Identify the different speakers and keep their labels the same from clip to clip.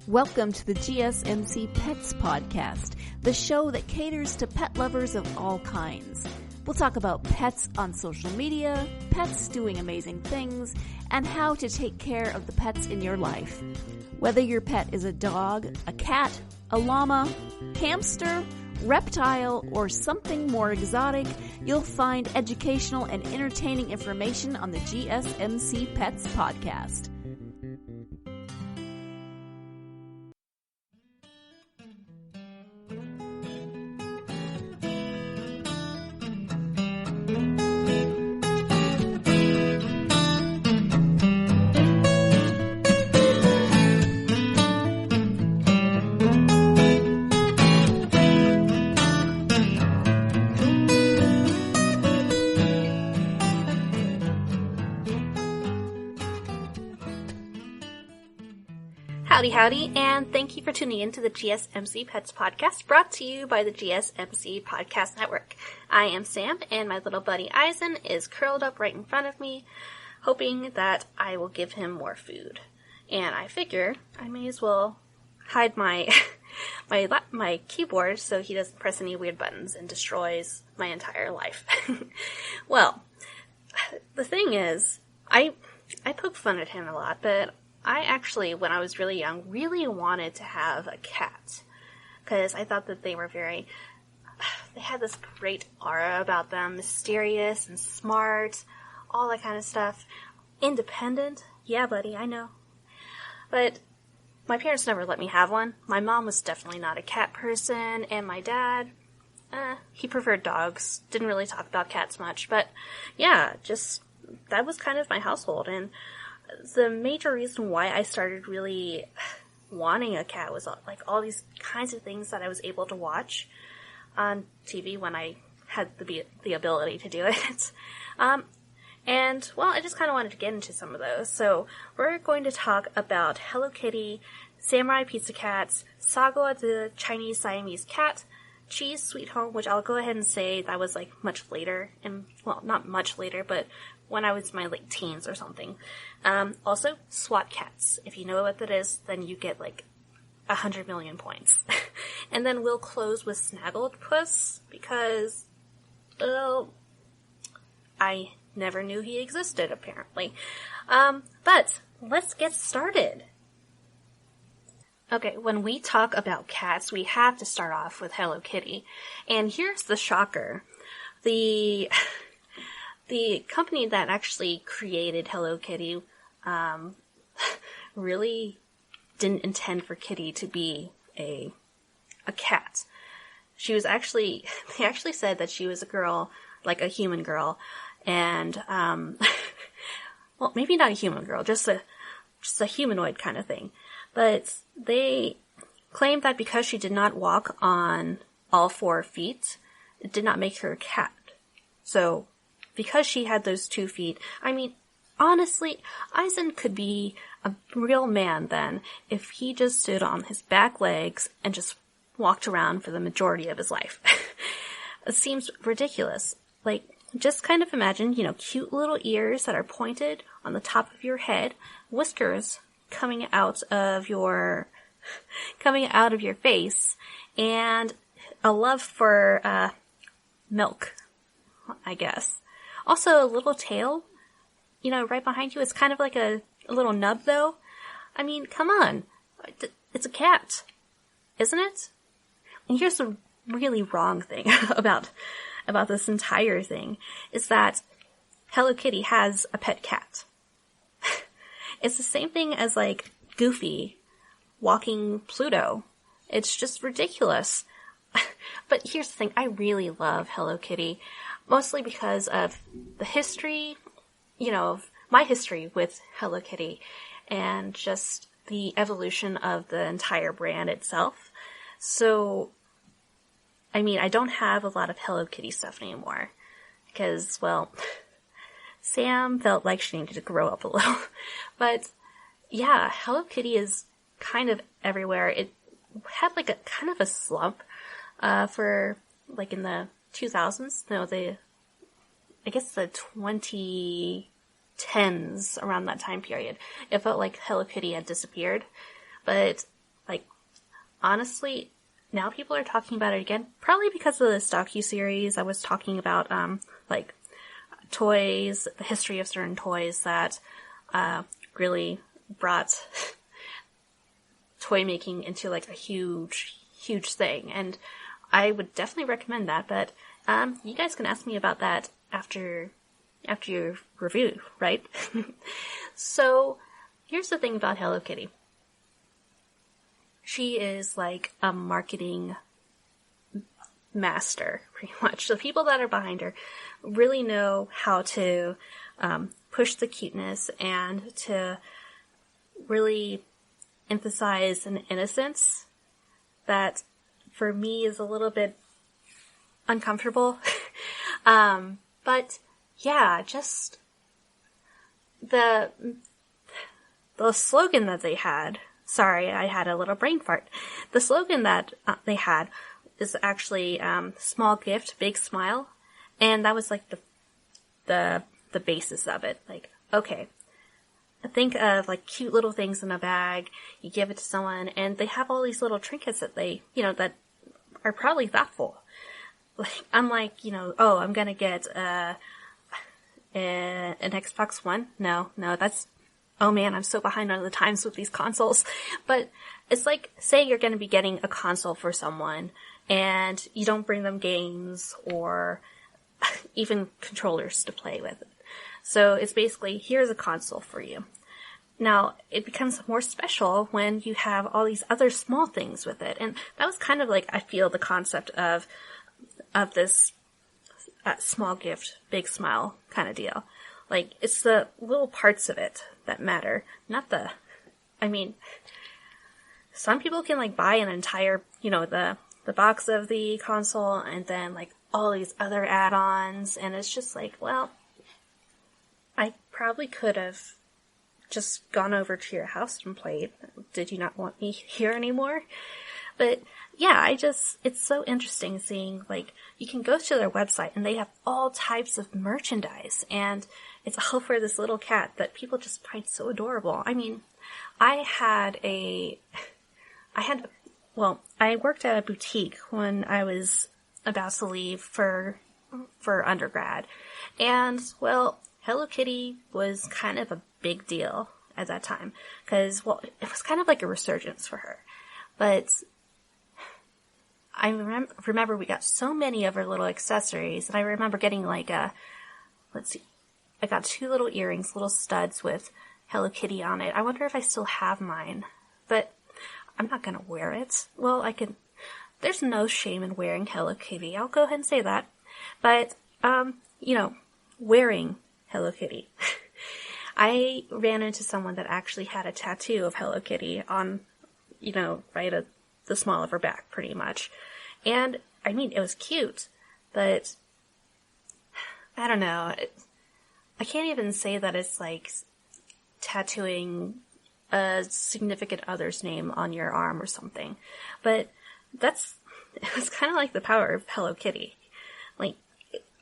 Speaker 1: Welcome to the GSMC Pets Podcast, the show that caters to pet lovers of all kinds. We'll talk about pets on social media, pets doing amazing things, and how to take care of the pets in your life. Whether your pet is a dog, a cat, a llama, hamster, reptile, or something more exotic, you'll find educational and entertaining information on the GSMC Pets Podcast.
Speaker 2: Howdy, and thank you for tuning in to the GSMC Pets Podcast, brought to you by the GSMC Podcast Network. I am Sam, and my little buddy Eisen is curled up right in front of me, hoping that I will give him more food. And I figure I may as well hide my my keyboard so he doesn't press any weird buttons and destroys my entire life. Well, the thing is, I poke fun at him a lot, but I actually, when I was really young, really wanted to have a cat, because I thought that they had this great aura about them, mysterious and smart, all that kind of stuff. Independent, yeah buddy, I know. But my parents never let me have one. My mom was definitely not a cat person, and my dad, he preferred dogs, didn't really talk about cats much, but yeah, just, that was kind of my household, and the major reason why I started really wanting a cat was like all these kinds of things that I was able to watch on TV when I had the ability to do it. And well, I just kind of wanted to get into some of those. So we're going to talk about Hello Kitty, Samurai Pizza Cats, Sagwa the Chinese Siamese Cat, Cheese Sweet Home, which I'll go ahead and say that was like much later, and well, not much later, but when I was in my late teens or something. Also, SWAT cats. If you know what that is, then you get like 100 million points. And then we'll close with Snagglepuss, because, well, I never knew he existed, apparently. But let's get started. Okay, when we talk about cats, we have to start off with Hello Kitty. And here's the shocker. The company that actually created Hello Kitty really didn't intend for Kitty to be a cat. They actually said that she was a girl, like a human girl, and well, maybe not a human girl, just a humanoid kind of thing. But they claimed that because she did not walk on all 4 feet, it did not make her a cat. So, because she had those 2 feet, I mean, honestly, Eisen could be a real man then if he just stood on his back legs and just walked around for the majority of his life. It seems ridiculous. Like, just kind of imagine, cute little ears that are pointed on the top of your head, whiskers coming out of your face, and a love for milk, I guess. Also, a little tail, right behind you. It's kind of like a little nub, though. I mean, come on. It's a cat, isn't it? And here's the really wrong thing about this entire thing, is that Hello Kitty has a pet cat. It's the same thing as, like, Goofy walking Pluto. It's just ridiculous. But here's the thing, I really love Hello Kitty, mostly because of the history, of my history with Hello Kitty, and just the evolution of the entire brand itself. So, I mean, I don't have a lot of Hello Kitty stuff anymore, because, well, Sam felt like she needed to grow up a little. But, yeah, Hello Kitty is kind of everywhere. It had, like, a kind of a slump, for, like, in the 2000s. No, I guess the 2010s, around that time period. It felt like Hello Kitty had disappeared. But honestly, now people are talking about it again, probably because of this docuseries I was talking about, like, toys, the history of certain toys that, really brought toy making into, like, a huge, huge thing. And I would definitely recommend that, but, you guys can ask me about that after your review, right? So, here's the thing about Hello Kitty. She is like a marketing master, pretty much. The people that are behind her really know how to push the cuteness and to really emphasize an innocence that, for me, is a little bit uncomfortable. But yeah, just the slogan that they had. Sorry, I had a little brain fart. The slogan that they had is actually small gift, big smile, and that was like the basis of it. Like, okay, think of like cute little things in a bag. You give it to someone, and they have all these little trinkets that they, that are probably thoughtful. Like, unlike, oh, I'm gonna get an Xbox One. No, that's. Oh man, I'm so behind on the times with these consoles. But it's like, say you're going to be getting a console for someone and you don't bring them games or even controllers to play with. So it's basically, here's a console for you. Now, it becomes more special when you have all these other small things with it. And that was kind of like, I feel, the concept of this small gift, big smile kind of deal. Like, it's the little parts of it that matter, not some people can, like, buy an entire, the box of the console and then, like, all these other add-ons, and it's just like, well, I probably could have just gone over to your house and played. Did you not want me here anymore? But, yeah, it's so interesting seeing, like, you can go to their website and they have all types of merchandise, and it's all for this little cat that people just find so adorable. I mean, I worked at a boutique when I was about to leave for undergrad. And, well, Hello Kitty was kind of a big deal at that time. Because, well, it was kind of like a resurgence for her. But I remember we got so many of her little accessories. And I remember getting like I got 2 little earrings, little studs with Hello Kitty on it. I wonder if I still have mine. But I'm not gonna wear it. Well, there's no shame in wearing Hello Kitty. I'll go ahead and say that. But, wearing Hello Kitty. I ran into someone that actually had a tattoo of Hello Kitty on, right at the small of her back, pretty much. And, I mean, it was cute, but I don't know. I can't even say that it's like tattooing a significant other's name on your arm or something. But it was kind of like the power of Hello Kitty. Like,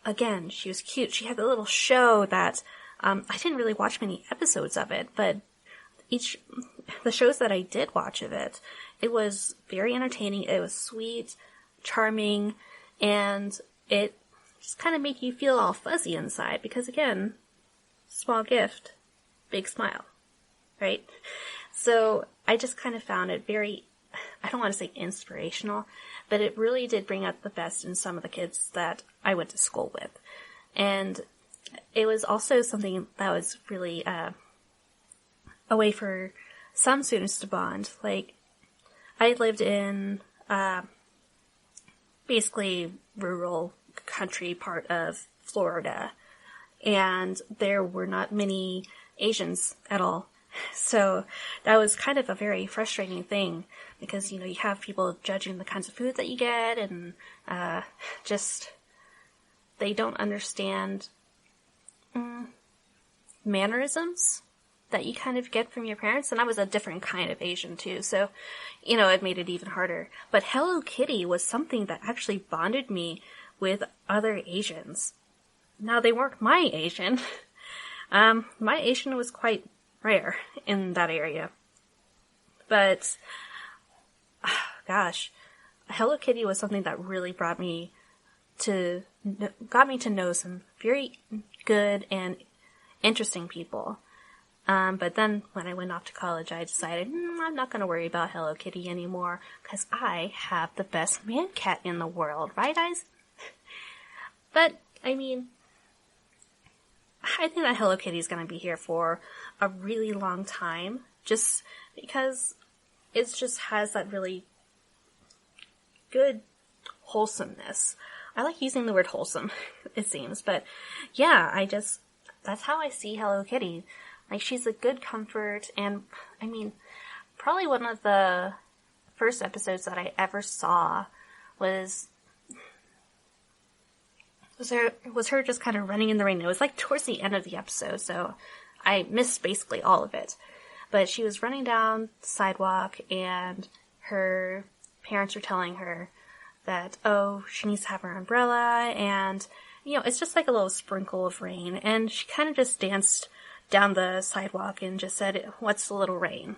Speaker 2: again, she was cute. She had a little show that, I didn't really watch many episodes of it, but the shows that I did watch of it, it was very entertaining. It was sweet, charming, and it just kind of made you feel all fuzzy inside because, again, small gift, big smile, right? So I just kind of found it very, I don't want to say inspirational, but it really did bring out the best in some of the kids that I went to school with. And it was also something that was really a way for some students to bond. Like, I lived in basically rural country part of Florida, and there were not many Asians at all. So that was kind of a very frustrating thing because, you have people judging the kinds of food that you get and just they don't understand mannerisms that you kind of get from your parents. And I was a different kind of Asian too, so, it made it even harder. But Hello Kitty was something that actually bonded me with other Asians. Now, they weren't my Asian. My Asian was quite rare in that area. But, gosh, Hello Kitty was something that really got me to know some very good and interesting people. But then when I went off to college, I decided I'm not going to worry about Hello Kitty anymore because I have the best man cat in the world, right, guys? But I mean, I think that Hello Kitty is going to be here for a really long time, just because it just has that really good wholesomeness. I like using the word wholesome, it seems, but yeah, that's how I see Hello Kitty. Like, she's a good comfort, and I mean, probably one of the first episodes that I ever saw was her just kind of running in the rain. It was like towards the end of the episode, so I missed basically all of it. But she was running down the sidewalk, and her parents were telling her that, she needs to have her umbrella, and, it's just like a little sprinkle of rain. And she kind of just danced down the sidewalk and just said, "What's the little rain?"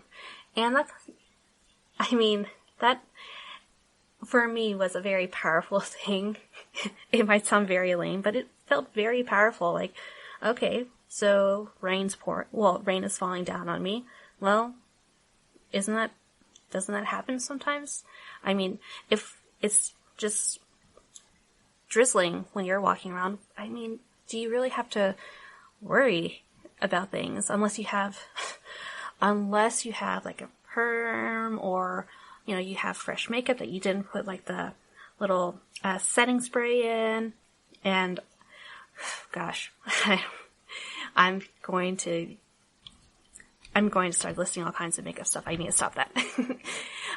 Speaker 2: And that for me was a very powerful thing. It might sound very lame, but it felt very powerful. Like, okay, so rain is falling down on me. Well, doesn't that happen sometimes? I mean, if it's just drizzling when you're walking around, I mean, do you really have to worry about things unless you have like a perm, or you have fresh makeup that you didn't put like the little setting spray in? And gosh, I'm going to start listing all kinds of makeup stuff. I need to stop that.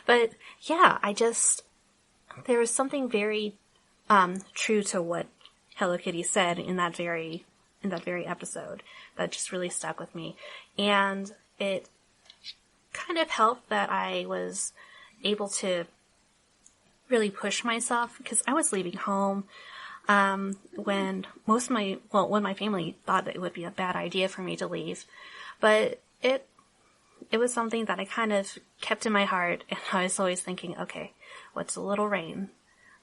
Speaker 2: But yeah, there was something very true to what Hello Kitty said in that very episode that just really stuck with me. And it kind of helped that I was able to really push myself, because I was leaving home when my family thought that it would be a bad idea for me to leave. But it was something that I kind of kept in my heart, and I was always thinking, okay, what's a little rain?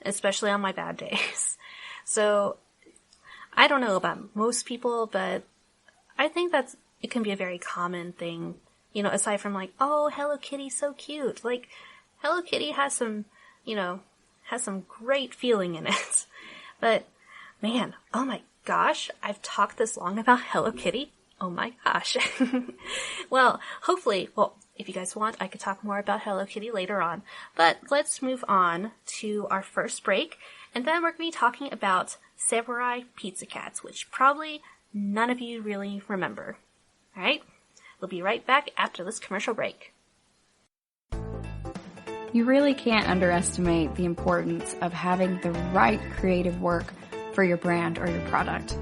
Speaker 2: Especially on my bad days. So I don't know about most people, but I think it can be a very common thing, aside from like, oh, Hello Kitty's so cute. Like, Hello Kitty has some great feeling in it. But man, oh my gosh, I've talked this long about Hello Kitty. Oh my gosh. Well, if you guys want, I could talk more about Hello Kitty later on. But let's move on to our first break, and then we're going to be talking about Samurai Pizza Cats, which probably none of you really remember. Alright? We'll be right back after this commercial break.
Speaker 3: You really can't underestimate the importance of having the right creative work for your brand or your product.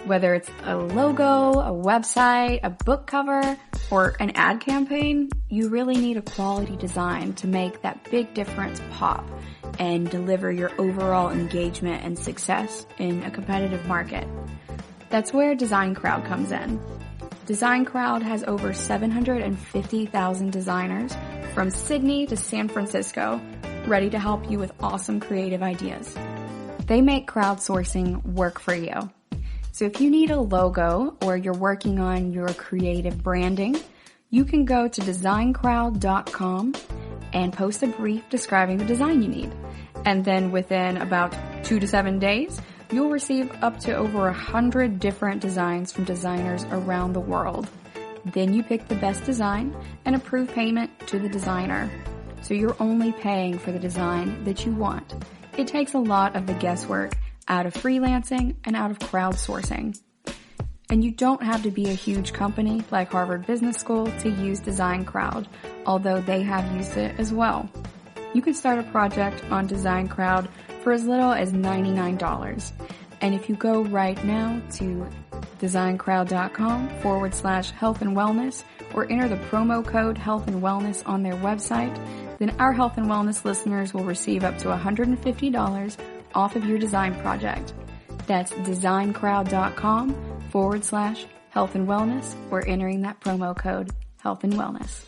Speaker 3: Whether it's a logo, a website, a book cover, or an ad campaign, you really need a quality design to make that big difference pop and deliver your overall engagement and success in a competitive market. That's where Design Crowd comes in. Design Crowd has over 750,000 designers from Sydney to San Francisco ready to help you with awesome creative ideas. They make crowdsourcing work for you. So if you need a logo or you're working on your creative branding, you can go to designcrowd.com and post a brief describing the design you need. And then within about 2 to 7 days, you'll receive up to over 100 different designs from designers around the world. Then you pick the best design and approve payment to the designer. So you're only paying for the design that you want. It takes a lot of the guesswork out of freelancing and out of crowdsourcing. And you don't have to be a huge company like Harvard Business School to use Design Crowd, although they have used it as well. You can start a project on Design Crowd for as little as $99. And if you go right now to designcrowd.com/health and wellness or enter the promo code health and wellness on their website, then our health and wellness listeners will receive up to $150 off of your design project. That's designcrowd.com/health and wellness or entering that promo code health and wellness.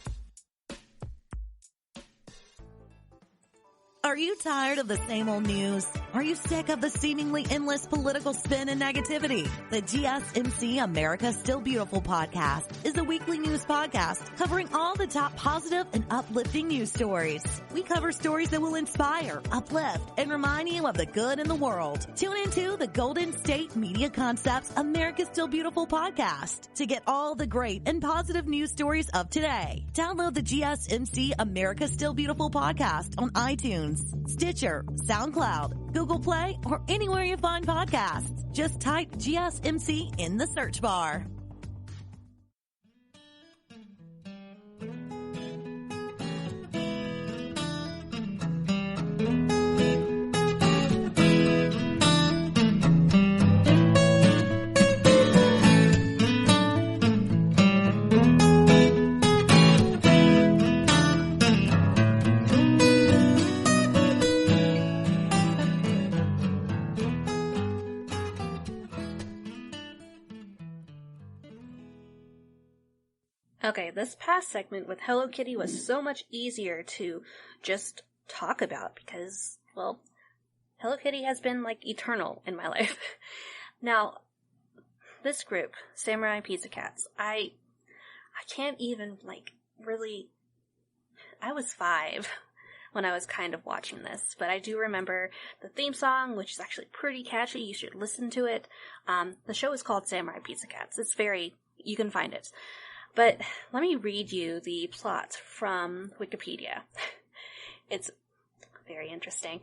Speaker 4: Are you tired of the same old news? Are you sick of the seemingly endless political spin and negativity? The GSMC America Still Beautiful podcast is a weekly news podcast covering all the top positive and uplifting news stories. We cover stories that will inspire, uplift, and remind you of the good in the world. Tune into the Golden State Media Concepts America Still Beautiful podcast to get all the great and positive news stories of today. Download the GSMC America Still Beautiful podcast on iTunes, Stitcher, SoundCloud, Google Play, or anywhere you find podcasts. Just type GSMC in the search bar.
Speaker 2: Okay, this past segment with Hello Kitty was so much easier to just talk about because, well, Hello Kitty has been, like, eternal in my life. Now, this group, Samurai Pizza Cats, I can't even, like, really... I was 5 when I was kind of watching this, but I do remember the theme song, which is actually pretty catchy. You should listen to it. The show is called Samurai Pizza Cats. It's very... you can find it. But let me read you the plot from Wikipedia. It's very interesting.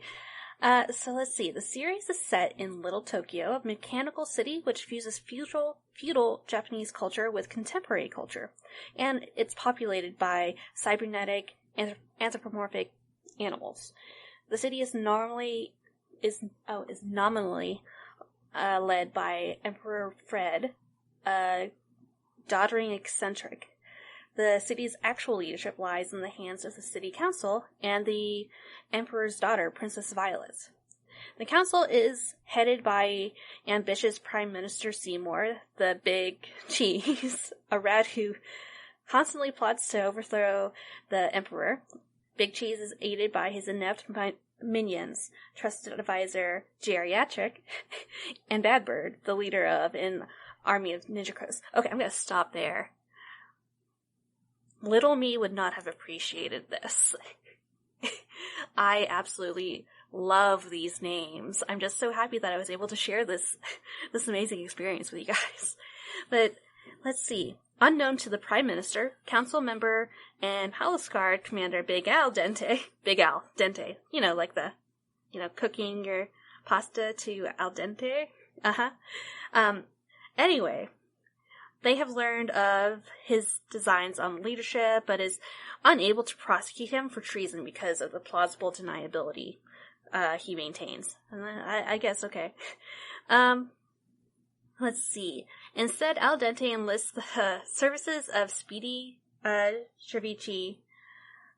Speaker 2: So let's see. The series is set in Little Tokyo, a mechanical city which fuses feudal Japanese culture with contemporary culture. And it's populated by cybernetic, anthropomorphic animals. The city is nominally led by Emperor Fred, doddering eccentric. The city's actual leadership lies in the hands of the city council and the emperor's daughter, Princess Violet. The council is headed by ambitious Prime Minister Seymour, the Big Cheese, a rat who constantly plots to overthrow the emperor. Big Cheese is aided by his inept minions, trusted advisor Geriatric, and Bad Bird, the leader of an army of ninja crows. Okay, I'm gonna stop there. Little me would not have appreciated this. I absolutely love these names. I'm just so happy that I was able to share this amazing experience with you guys. But let's see. Unknown to the Prime Minister, council member, and Palace Guard Commander Big Al Dente. You know, like the, cooking your pasta to al dente. Anyway, they have learned of his designs on leadership, but is unable to prosecute him for treason because of the plausible deniability he maintains. And I guess, okay. Let's see. Instead, Al Dente enlists the services of Speedy, Cervici,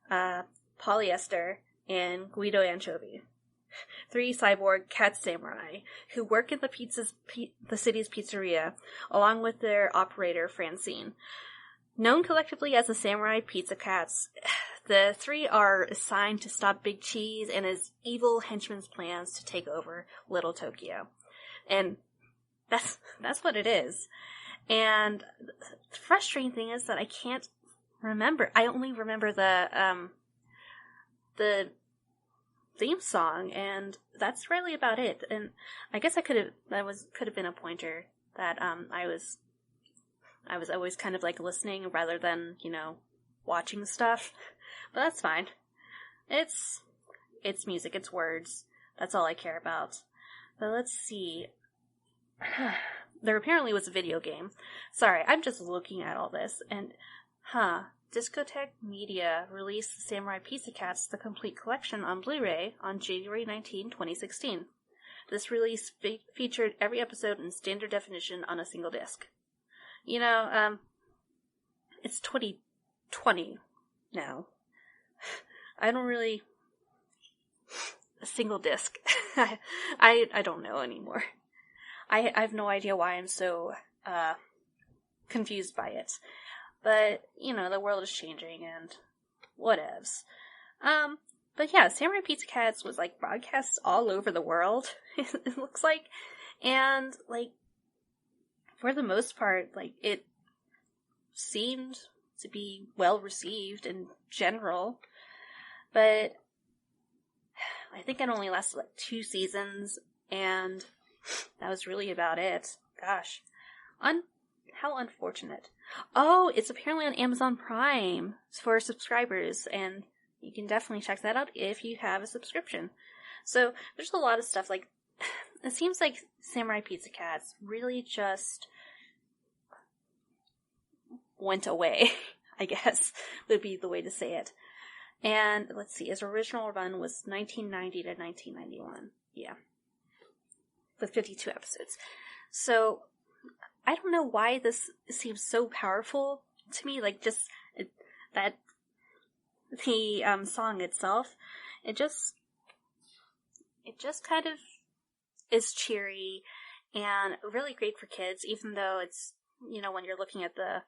Speaker 2: Polyester, and Guido Anchovy. 3 cyborg cat samurai who work in the city's pizzeria, along with their operator, Francine. Known collectively as the Samurai Pizza Cats, the 3 are assigned to stop Big Cheese and his evil henchman's plans to take over Little Tokyo. And that's what it is. And the frustrating thing is that I can't remember. I only remember the theme song, and that's really about it. And I guess could have been a pointer that I was always kind of like listening rather than, watching stuff. But that's fine. It's music, it's words. That's all I care about. But let's see. There apparently was a video game. Sorry, I'm just looking at all this, and Discotheque Media released the Samurai Pizza Cats The Complete Collection on Blu-ray on January 19, 2016. This release featured every episode in standard definition on a single disc. It's 2020 now. I don't really... A single disc. I don't know anymore. I have no idea why I'm so confused by it. But, the world is changing and whatevs. But yeah, Samurai Pizza Cats was, like, broadcast all over the world, it looks like. And, like, for the most part, like, it seemed to be well received in general. But I think it only lasted, like, 2 seasons, and that was really about it. Gosh. How unfortunate. Oh, it's apparently on Amazon Prime for subscribers, and you can definitely check that out if you have a subscription. So, there's a lot of stuff, like, it seems like Samurai Pizza Cats really just went away, I guess, would be the way to say it. And, let's see, his original run was 1990 to 1991. Yeah. With 52 episodes. So, I don't know why this seems so powerful to me, like, just, the song itself, it just kind of is cheery and really great for kids, even though it's, you know, when you're looking at the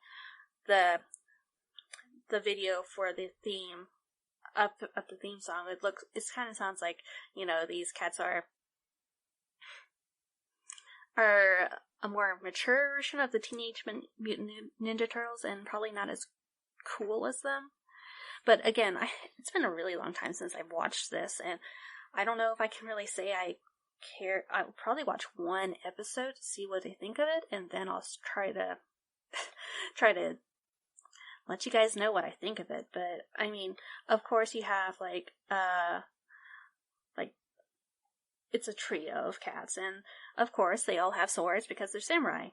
Speaker 2: video for the theme, up the theme song, it kind of sounds like, you know, these cats are a more mature version of the Teenage Mutant Ninja Turtles, and probably not as cool as them. But again, it's been a really long time since I've watched this, and I don't know if I can really say I care. I'll probably watch one episode to see what I think of it, and then I'll try to let you guys know what I think of it. But I mean, of course, you have like it's a trio of cats, and of course they all have swords because they're samurai.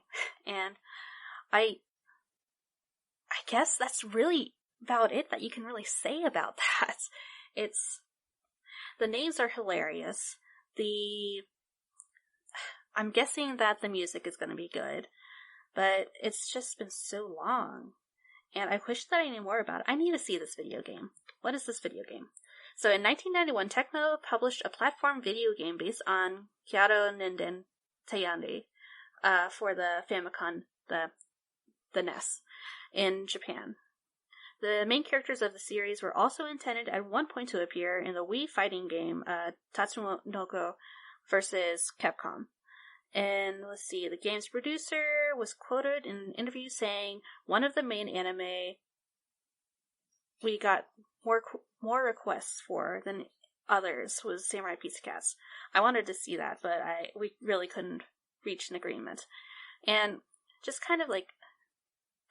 Speaker 2: And I guess that's really about it that you can really say about that. The names are hilarious. I'm guessing that the music is going to be good, but it's just been so long, and I wish that I knew more about it. I need to see this video game. What is this video game? So in 1991, Tecmo published a platform video game based on Kyoto Ninden Teyande for the Famicom, the NES, in Japan. The main characters of the series were also intended at one point to appear in the Wii fighting game Tatsunoko vs. Capcom. And let's see, the game's producer was quoted in an interview saying, "One of the main anime we got more requests for than others was Samurai Pizza Cats." I wanted to see that, but we really couldn't reach an agreement. And just kind of like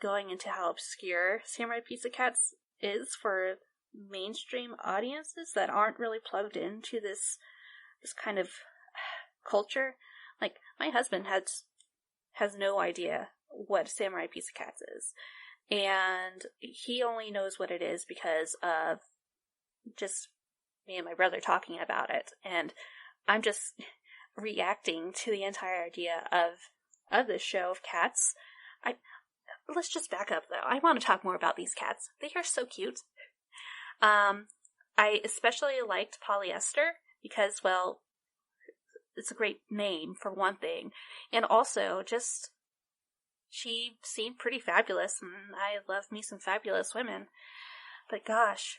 Speaker 2: going into how obscure Samurai Pizza Cats is for mainstream audiences that aren't really plugged into this kind of culture. Like, my husband has no idea what Samurai Pizza Cats is. And he only knows what it is because of just me and my brother talking about it. And I'm just reacting to the entire idea of this show of cats. Let's just back up, though. I want to talk more about these cats. They are so cute. I especially liked Polyester because, well, it's a great name, for one thing. And also, just, she seemed pretty fabulous, and I love me some fabulous women. But gosh,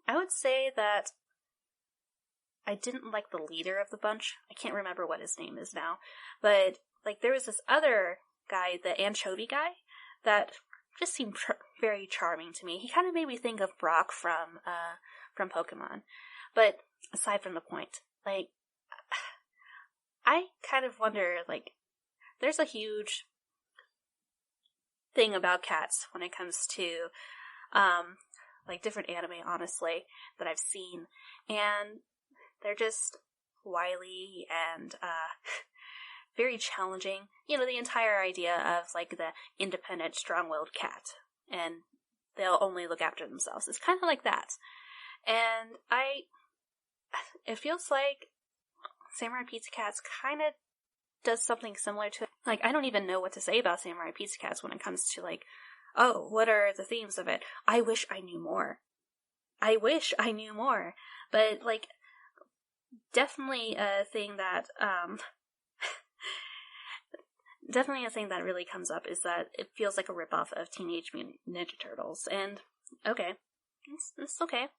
Speaker 2: I would say that I didn't like the leader of the bunch. I can't remember what his name is now. But, like, there was this other guy, the anchovy guy, that just seemed very charming to me. He kind of made me think of Brock from Pokemon. But aside from the point, like, I kind of wonder, like, there's a huge thing about cats when it comes to, like, different anime, honestly, that I've seen. And they're just wily and, very challenging. You know, the entire idea of, like, the independent, strong-willed cat. And they'll only look after themselves. It's kind of like that. And it feels like Samurai Pizza Cats kind of does something similar to, like, I don't even know what to say about Samurai Pizza Cats when it comes to, like, oh, what are the themes of it? I wish I knew more. But, like, definitely a thing that, really comes up is that it feels like a ripoff of Teenage Mutant Ninja Turtles. And, okay. It's okay.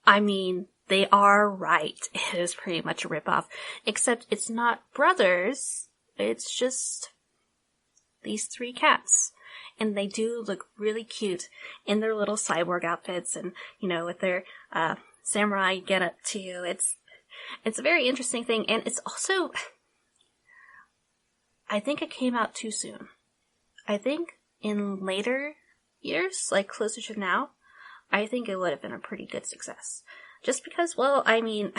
Speaker 2: I mean, they are right. It is pretty much a ripoff. Except it's not brothers. It's just these 3 cats. And they do look really cute in their little cyborg outfits and, with their, samurai getup too. It's a very interesting thing. And it's also, I think it came out too soon. I think in later years, like closer to now, I think it would have been a pretty good success. Just because, well, I mean,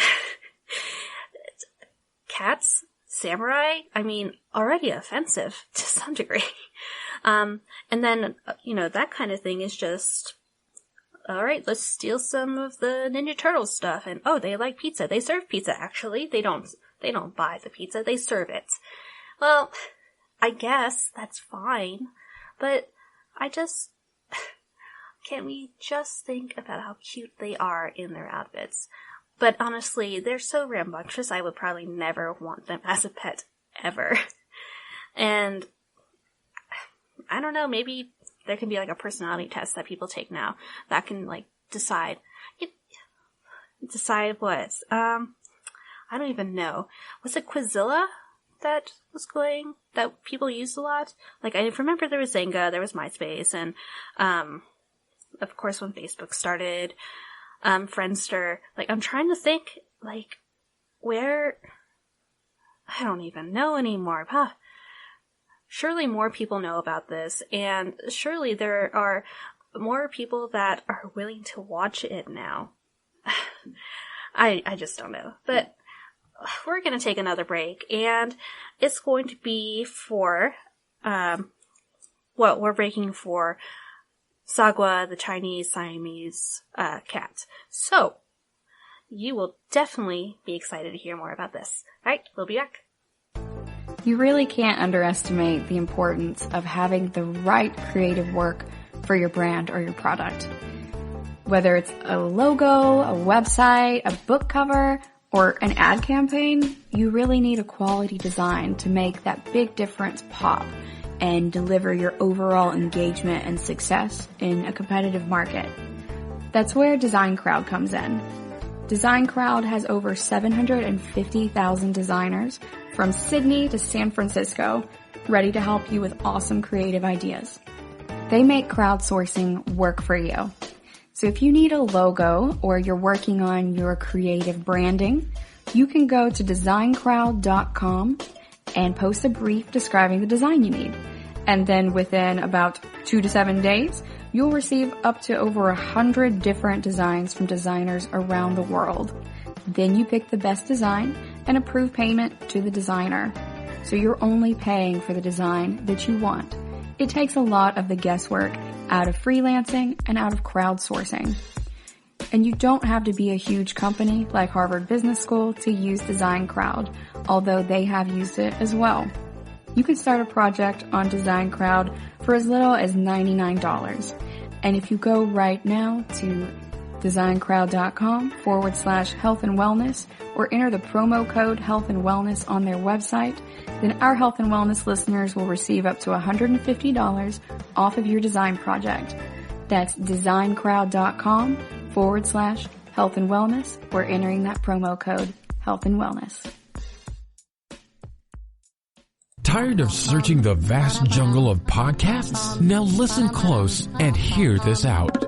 Speaker 2: cats, samurai, I mean, already offensive to some degree. And then, that kind of thing is just, alright, let's steal some of the Ninja Turtles stuff. And, oh, they like pizza. They serve pizza, actually. They don't buy the pizza. They serve it. Well, I guess that's fine. But can't we just think about how cute they are in their outfits? But honestly, they're so rambunctious, I would probably never want them as a pet, ever. And, I don't know, maybe there can be like a personality test that people take now that can like decide what? I don't even know. Was it Quizilla that people used a lot? Like, I remember there was Zynga, there was MySpace, and, of course, when Facebook started, Friendster, like, I'm trying to think, like, where, I don't even know anymore. Surely more people know about this, and surely there are more people that are willing to watch it now. I just don't know. But we're gonna take another break, and it's going to be for, we're breaking for Sagwa, the Chinese Siamese cat. So, you will definitely be excited to hear more about this. Alright, we'll be back.
Speaker 3: You really can't underestimate the importance of having the right creative work for your brand or your product. Whether it's a logo, a website, a book cover, or an ad campaign, you really need a quality design to make that big difference pop and deliver your overall engagement and success in a competitive market. That's where Design Crowd comes in. Design Crowd has over 750,000 designers from Sydney to San Francisco ready to help you with awesome creative ideas. They make crowdsourcing work for you. So if you need a logo or you're working on your creative branding, you can go to designcrowd.com and post a brief describing the design you need. And then within about 2 to 7 days, you'll receive up to over 100 different designs from designers around the world. Then you pick the best design and approve payment to the designer. So you're only paying for the design that you want. It takes a lot of the guesswork out of freelancing and out of crowdsourcing. And you don't have to be a huge company like Harvard Business School to use Design Crowd, although they have used it as well. You can start a project on Design Crowd for as little as $99. And if you go right now to designcrowd.com/health and wellness or enter the promo code health and wellness on their website, then our health and wellness listeners will receive up to $150 off of your design project. That's designcrowd.com/health and wellness or entering that promo code health and wellness.
Speaker 5: Tired of searching the vast jungle of podcasts? Now listen close and hear this out.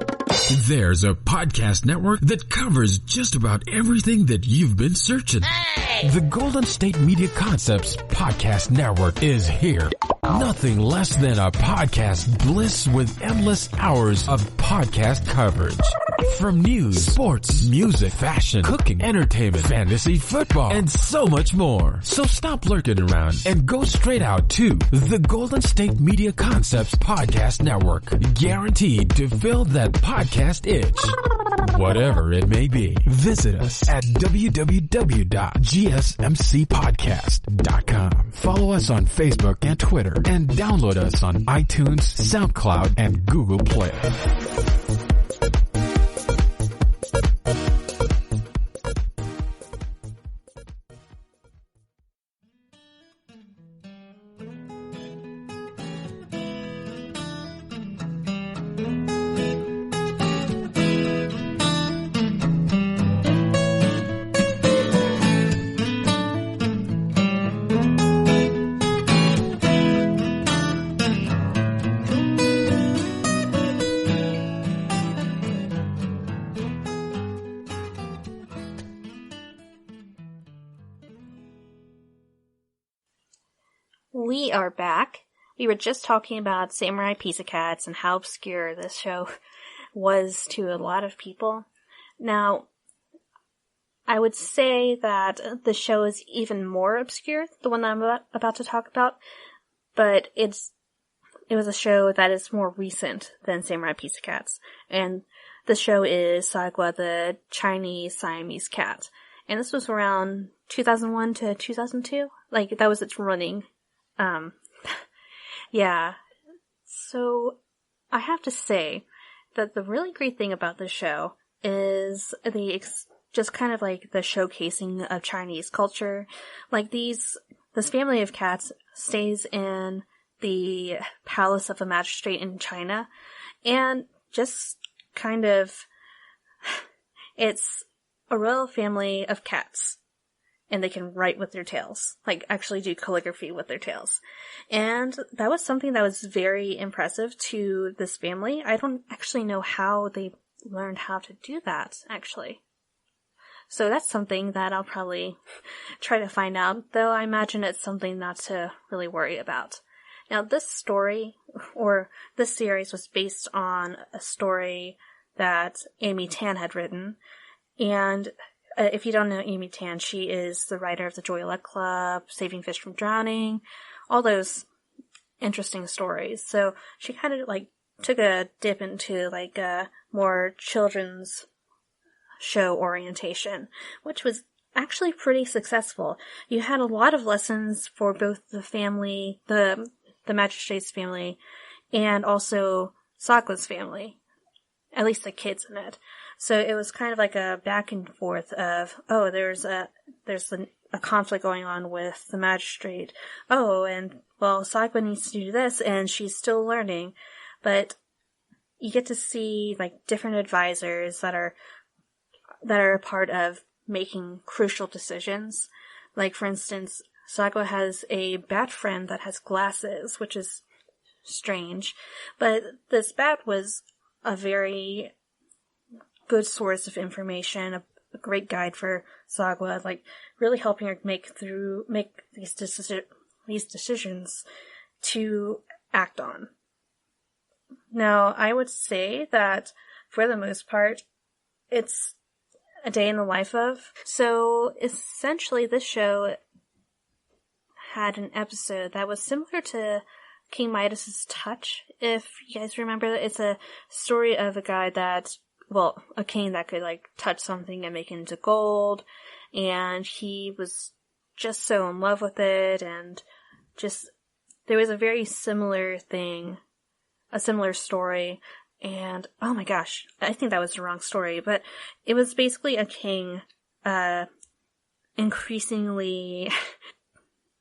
Speaker 5: There's a podcast network that covers just about everything that you've been searching. Hey! The Golden State Media Concepts Podcast Network is here. Nothing less than a podcast bliss with endless hours of podcast coverage. From news, sports, music, fashion, cooking, entertainment, fantasy, football, and so much more. So stop lurking around and go straight out to the Golden State Media Concepts Podcast Network. Guaranteed to fill that podcast itch. Whatever it may be. Visit us at www.gsmcpodcast.com. Follow us on Facebook and Twitter and download us on iTunes, SoundCloud, and Google Play.
Speaker 2: We are back. We were just talking about Samurai Pizza Cats and how obscure this show was to a lot of people. Now, I would say that the show is even more obscure, the one that I'm about to talk about, but it was a show that is more recent than Samurai Pizza Cats. And the show is Sagwa, the Chinese Siamese cat. And this was around 2001 to 2002. Like, that was its running. Yeah. So, I have to say that the really great thing about this show is just kind of like the showcasing of Chinese culture. Like, this family of cats stays in the palace of a magistrate in China, and just kind of, it's a royal family of cats, and they can write with their tails, like actually do calligraphy with their tails. And that was something that was very impressive to this family. I don't actually know how they learned how to do that, actually. So that's something that I'll probably try to find out, though I imagine it's something not to really worry about. Now, this story, or this series, was based on a story that Amy Tan had written. And if you don't know Amy Tan, she is the writer of the Joy Luck Club, Saving Fish from Drowning, all those interesting stories. So she kind of like took a dip into like a more children's show orientation, which was actually pretty successful. You had a lot of lessons for both the family, the magistrate's family, and also Sagwa's family. At least the kids in it. So it was kind of like a back and forth of, oh, there's a conflict going on with the magistrate. Oh, and well, Sagwa needs to do this, and she's still learning. But you get to see like different advisors that are a part of making crucial decisions. Like, for instance, Sagwa has a bat friend that has glasses, which is strange. But this bat was a very good source of information, a great guide for Sagwa, like really helping her make these decisions to act on. Now, I would say that for the most part, it's a day in the life of. So essentially, this show had an episode that was similar to King Midas's Touch. If you guys remember, it's a story of a guy a king that could like touch something and make it into gold, and he was just so in love with it, and just there was a very similar thing, a similar story. And, oh my gosh, I think that was the wrong story, but it was basically a king, increasingly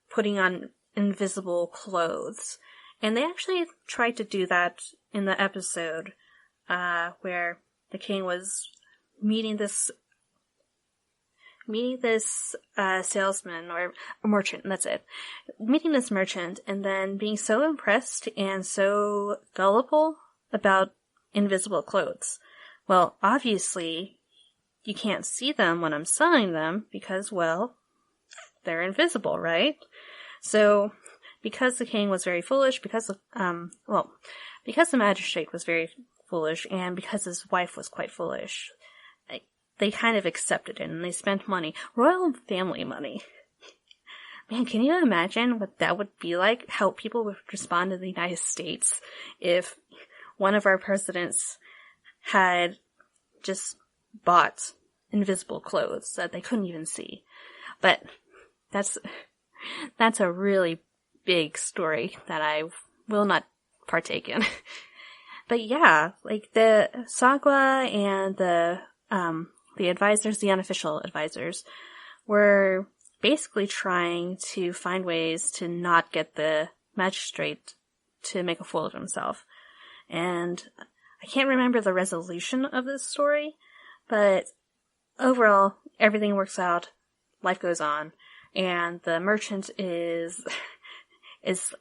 Speaker 2: putting on invisible clothes. And they actually tried to do that in the episode, where the king was meeting this salesman or a merchant, that's it. Meeting this merchant and then being so impressed and so gullible about invisible clothes. Well, obviously, you can't see them when I'm selling them because, well, they're invisible, right? So, because the king was very foolish, because the magistrate was very foolish, and because his wife was quite foolish, they kind of accepted it, and they spent money. Royal family money. Man, can you imagine what that would be like? How people would respond in the United States if one of our presidents had just bought invisible clothes that they couldn't even see. But that's a really big story that I will not partake in. But yeah, like the Sagwa and the advisors, the unofficial advisors, were basically trying to find ways to not get the magistrate to make a fool of himself. And I can't remember the resolution of this story, but overall, everything works out, life goes on, and the merchant is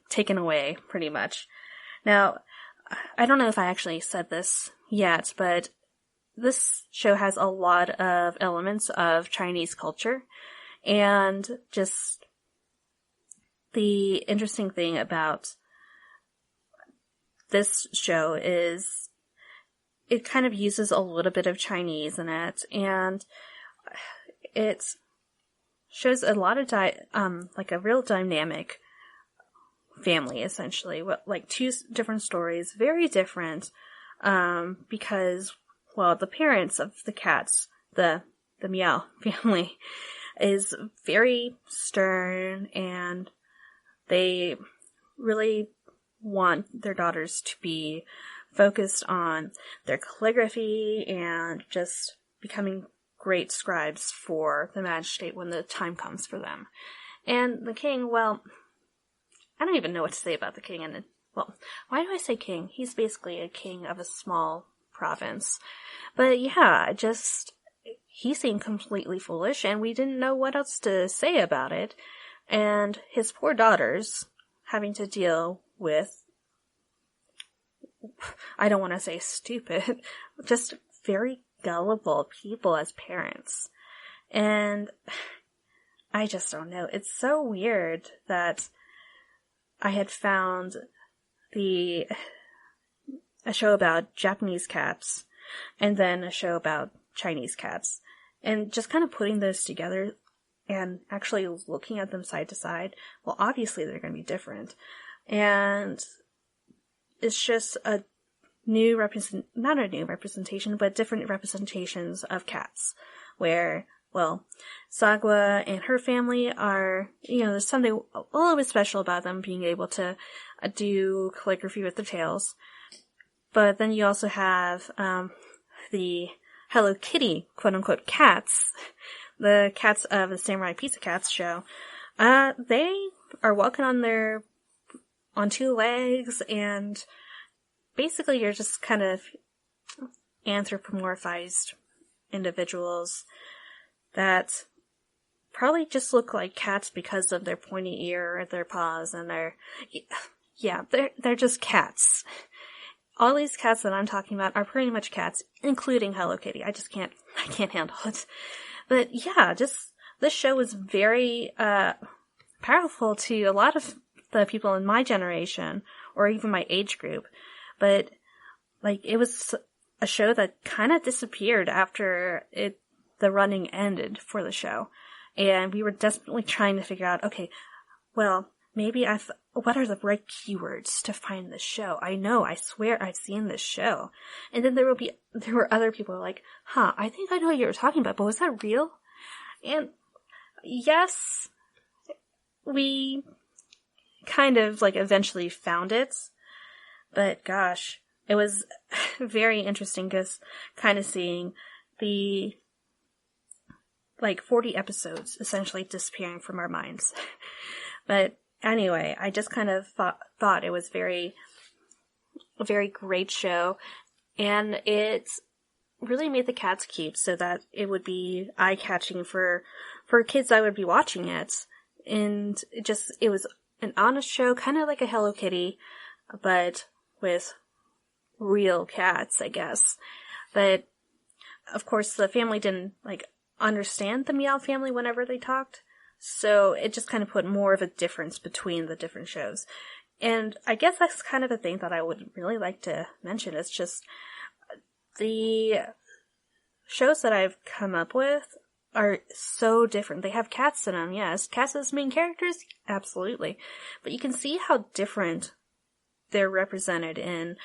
Speaker 2: taken away, pretty much. Now, I don't know if I actually said this yet, but this show has a lot of elements of Chinese culture, and just the interesting thing about this show is it kind of uses a little bit of Chinese in it, and it shows a lot of like a real dynamic family, essentially. Like two different stories, very different, because, well, the parents of the cats, the Meow family, is very stern, and they really want their daughters to be focused on their calligraphy and just becoming great scribes for the magistrate when the time comes for them. And the king, well, I don't even know what to say about the king. And well, why do I say king? He's basically a king of a small province. But yeah, he seemed completely foolish, and we didn't know what else to say about it. And his poor daughters having to deal with, I don't want to say stupid, just very gullible people as parents. And I just don't know. It's so weird that I had found a show about Japanese cats and then a show about Chinese cats, and just kind of putting those together and actually looking at them side to side. Well, obviously they're going to be different. And it's just a not a new representation, but different representations of cats, where, well, Sagwa and her family are, there's something a little bit special about them being able to do calligraphy with their tails. But then you also have the Hello Kitty, quote-unquote, cats, the cats of the Samurai Pizza Cats show. They are walking on two legs, and basically you're just kind of anthropomorphized individuals that probably just look like cats because of their pointy ear, their paws, and they're just cats. All these cats that I'm talking about are pretty much cats, including Hello Kitty. I can't handle it. But yeah, this show was very, powerful to a lot of the people in my generation, or even my age group. But, it was a show that kind of disappeared after the running ended for the show. And we were desperately trying to figure out, okay, well, maybe what are the right keywords to find this show? I swear I've seen this show. And then there were other people like, I think I know what you were talking about, but was that real? And yes, we kind of eventually found it, but gosh, it was very interesting just kind of seeing the 40 episodes essentially disappearing from our minds. But anyway, I just kind of thought it was a very great show, and it really made the cats cute so that it would be eye-catching for kids that would be watching it. And it was an honest show, kind of like a Hello Kitty, but with real cats, I guess. But of course the family didn't understand the Meow family whenever they talked, so it just kind of put more of a difference between the different shows. And I guess that's kind of the thing that I would really like to mention. It's just the shows that I've come up with are so different. They have cats in them, yes. Cats as main characters? Absolutely. But you can see how different they're represented in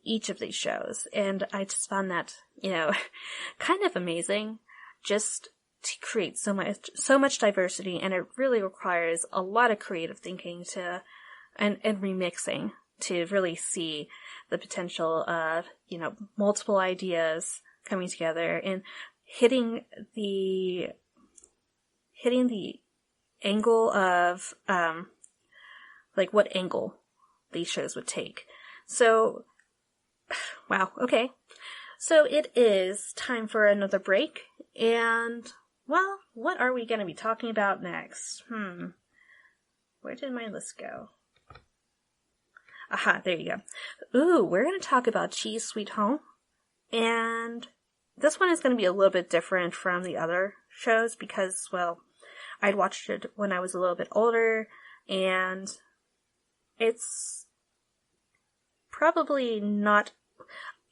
Speaker 2: each of these shows. And I just found that, kind of amazing, just to create so much diversity. And it really requires a lot of creative thinking and remixing to really see the potential of, multiple ideas coming together and hitting the angle of, what angle these shows would take. So, wow, okay. So it is time for another break, and, well, what are we going to be talking about next? Where did my list go? Aha, there you go. Ooh, we're going to talk about Cheese Sweet Home, and this one is going to be a little bit different from the other shows because, well, I'd watched it when I was a little bit older, And it's probably not...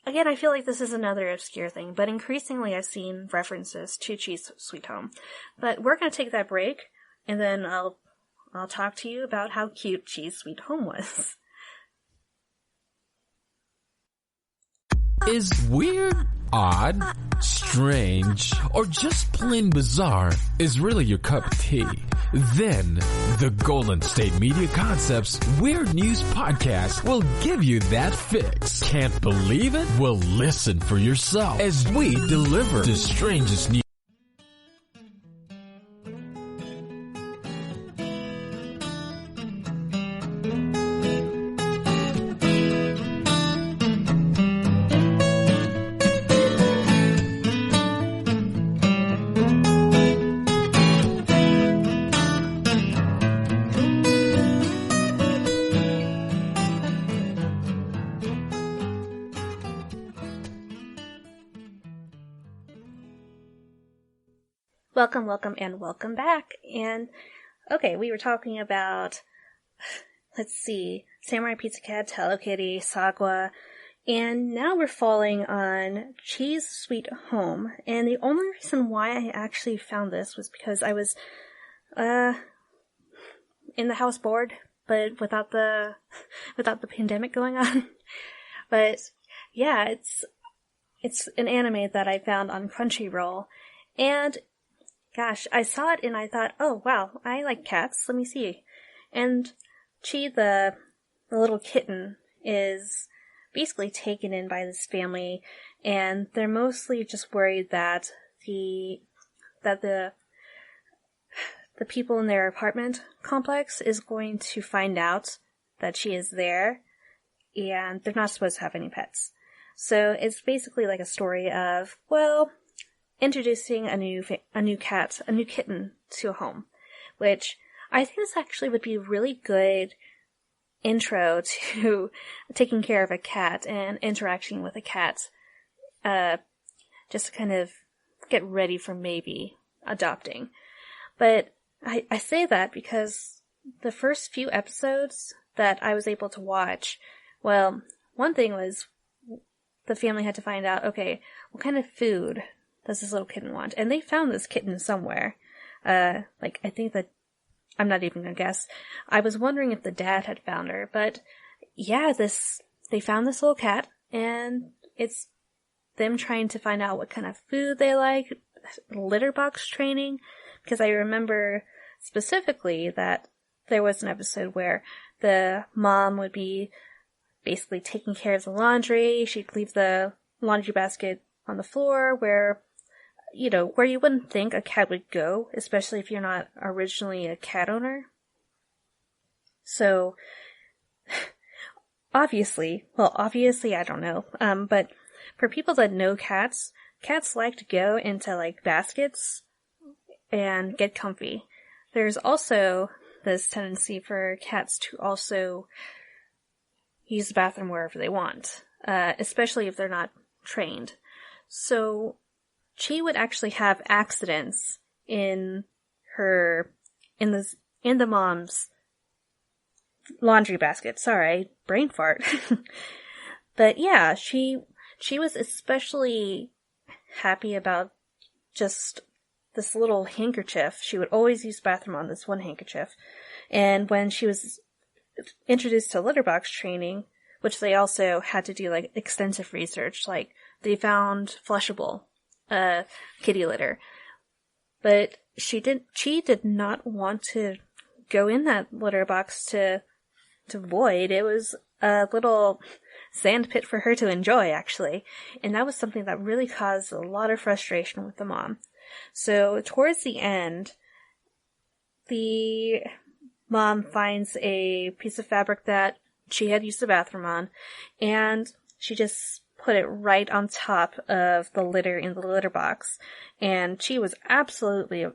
Speaker 2: Again, I feel like this is another obscure thing, but increasingly I've seen references to Cheese Sweet Home. But we're going to take that break, and then I'll talk to you about how cute Cheese Sweet Home was.
Speaker 5: Is weird, odd, strange, or just plain bizarre is really your cup of tea? Then, the Golden State Media Concepts Weird News Podcast will give you that fix. Can't believe it? Well, listen for yourself as we deliver the strangest news.
Speaker 2: Welcome back. And, okay, we were talking about, let's see, Samurai Pizza Cat, Hello Kitty, Sakura, and now we're falling on Cheese Sweet Home. And the only reason why I actually found this was because I was, in the house bored, but without the pandemic going on. But, yeah, it's an anime that I found on Crunchyroll, and gosh, I saw it and I thought, oh wow, I like cats, let me see. And Chi, the little kitten, is basically taken in by this family, and they're mostly just worried that the people in their apartment complex is going to find out that she is there, and they're not supposed to have any pets. So it's basically like a story of, well, introducing a new kitten to a home, which I think this actually would be a really good intro to taking care of a cat and interacting with a cat, just to kind of get ready for maybe adopting. But I say that because the first few episodes that I was able to watch, well, one thing was the family had to find out, okay, what kind of food does this little kitten want? And they found this kitten somewhere. I think that, I'm not even gonna guess. I was wondering if the dad had found her, but yeah, they found this little cat, and it's them trying to find out what kind of food they like, litter box training, because I remember specifically that there was an episode where the mom would be basically taking care of the laundry. She'd leave the laundry basket on the floor where you wouldn't think a cat would go, especially if you're not originally a cat owner. So, obviously, I don't know, but for people that know cats like to go into, baskets and get comfy. There's also this tendency for cats to also use the bathroom wherever they want, especially if they're not trained. So, Chi would actually have accidents in the mom's laundry basket. Sorry, brain fart. But yeah, she was especially happy about just this little handkerchief. She would always use the bathroom on this one handkerchief. And when she was introduced to litter box training, which they also had to do extensive research, they found flushable kitty litter. But she did not want to go in that litter box to void. It was a little sand pit for her to enjoy, actually. And that was something that really caused a lot of frustration with the mom. So towards the end, the mom finds a piece of fabric that she had used the bathroom on, and she just put it right on top of the litter in the litter box. And she was absolutely,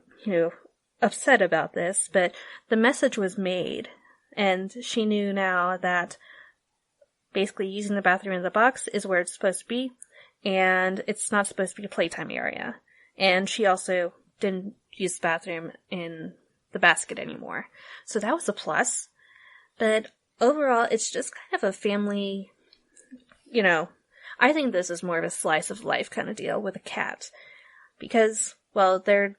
Speaker 2: upset about this, but the message was made, and she knew now that basically using the bathroom in the box is where it's supposed to be, and it's not supposed to be a playtime area. And she also didn't use the bathroom in the basket anymore. So that was a plus. But overall, it's just kind of a family, I think this is more of a slice of life kind of deal with a cat. Because, well, they're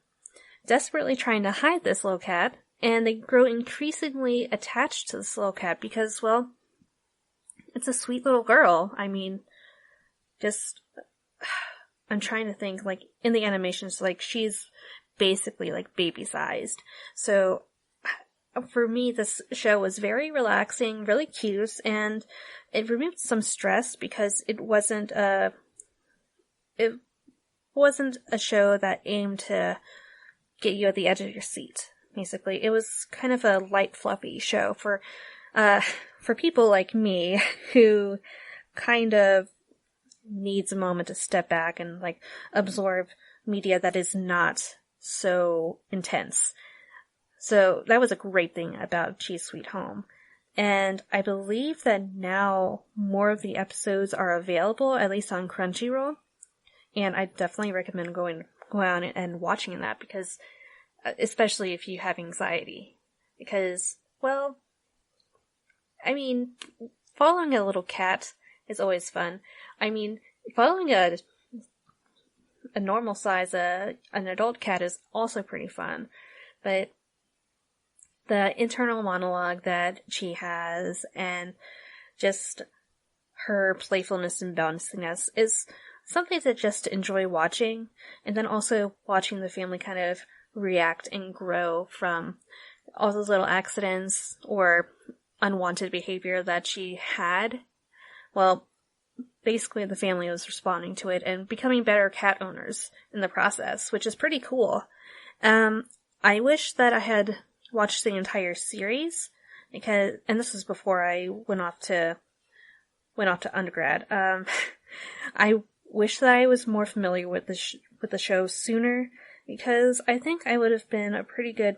Speaker 2: desperately trying to hide this little cat, and they grow increasingly attached to this little cat because, well, it's a sweet little girl. I mean, I'm trying to think, like, in the animations, like, she's basically, like, baby-sized. So, for me, this show was very relaxing, really cute, and it removed some stress because it wasn't a show that aimed to get you at the edge of your seat, basically. It was kind of a light, fluffy show for people like me who kind of needs a moment to step back and, like, absorb media that is not so intense. So that was a great thing about Cheese Sweet Home. And I believe that now more of the episodes are available, at least on Crunchyroll. And I definitely recommend going on and watching that because, especially if you have anxiety. Because, well, I mean, following a little cat is always fun. I mean, following a normal size, an adult cat is also pretty fun. But the internal monologue that she has and just her playfulness and bounciness is something to just enjoy watching, and then also watching the family kind of react and grow from all those little accidents or unwanted behavior that she had. Well, basically the family was responding to it and becoming better cat owners in the process, which is pretty cool. I wish that I had watched the entire series and this was before I went off to undergrad. I wish that I was more familiar with the show sooner, because I think I would have been a pretty good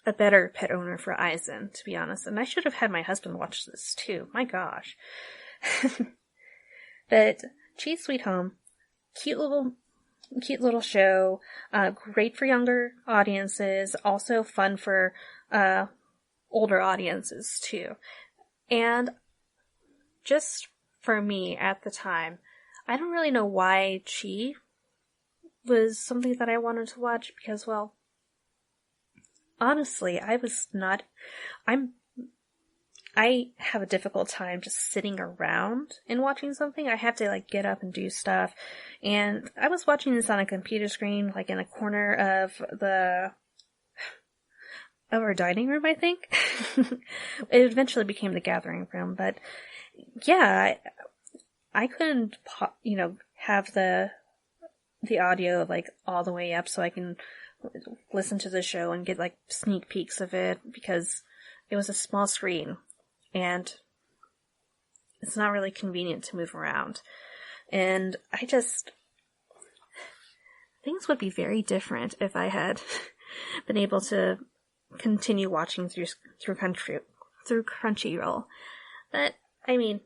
Speaker 2: a better pet owner for Eisen, to be honest. And I should have had my husband watch this too. My gosh. But Cheese Sweet Home, cute little show, great for younger audiences, also fun for older audiences too. And just for me at the time, I don't really know why Chi was something that I wanted to watch because, well, honestly, I have a difficult time just sitting around and watching something. I have to, like, get up and do stuff. And I was watching this on a computer screen, like, in a corner of our dining room, I think. It eventually became the gathering room, but yeah, I couldn't, have the audio, like, all the way up so I can listen to the show and get, like, sneak peeks of it, because it was a small screen, and it's not really convenient to move around. And things would be very different if I had been able to continue watching through Crunchyroll. But, I mean,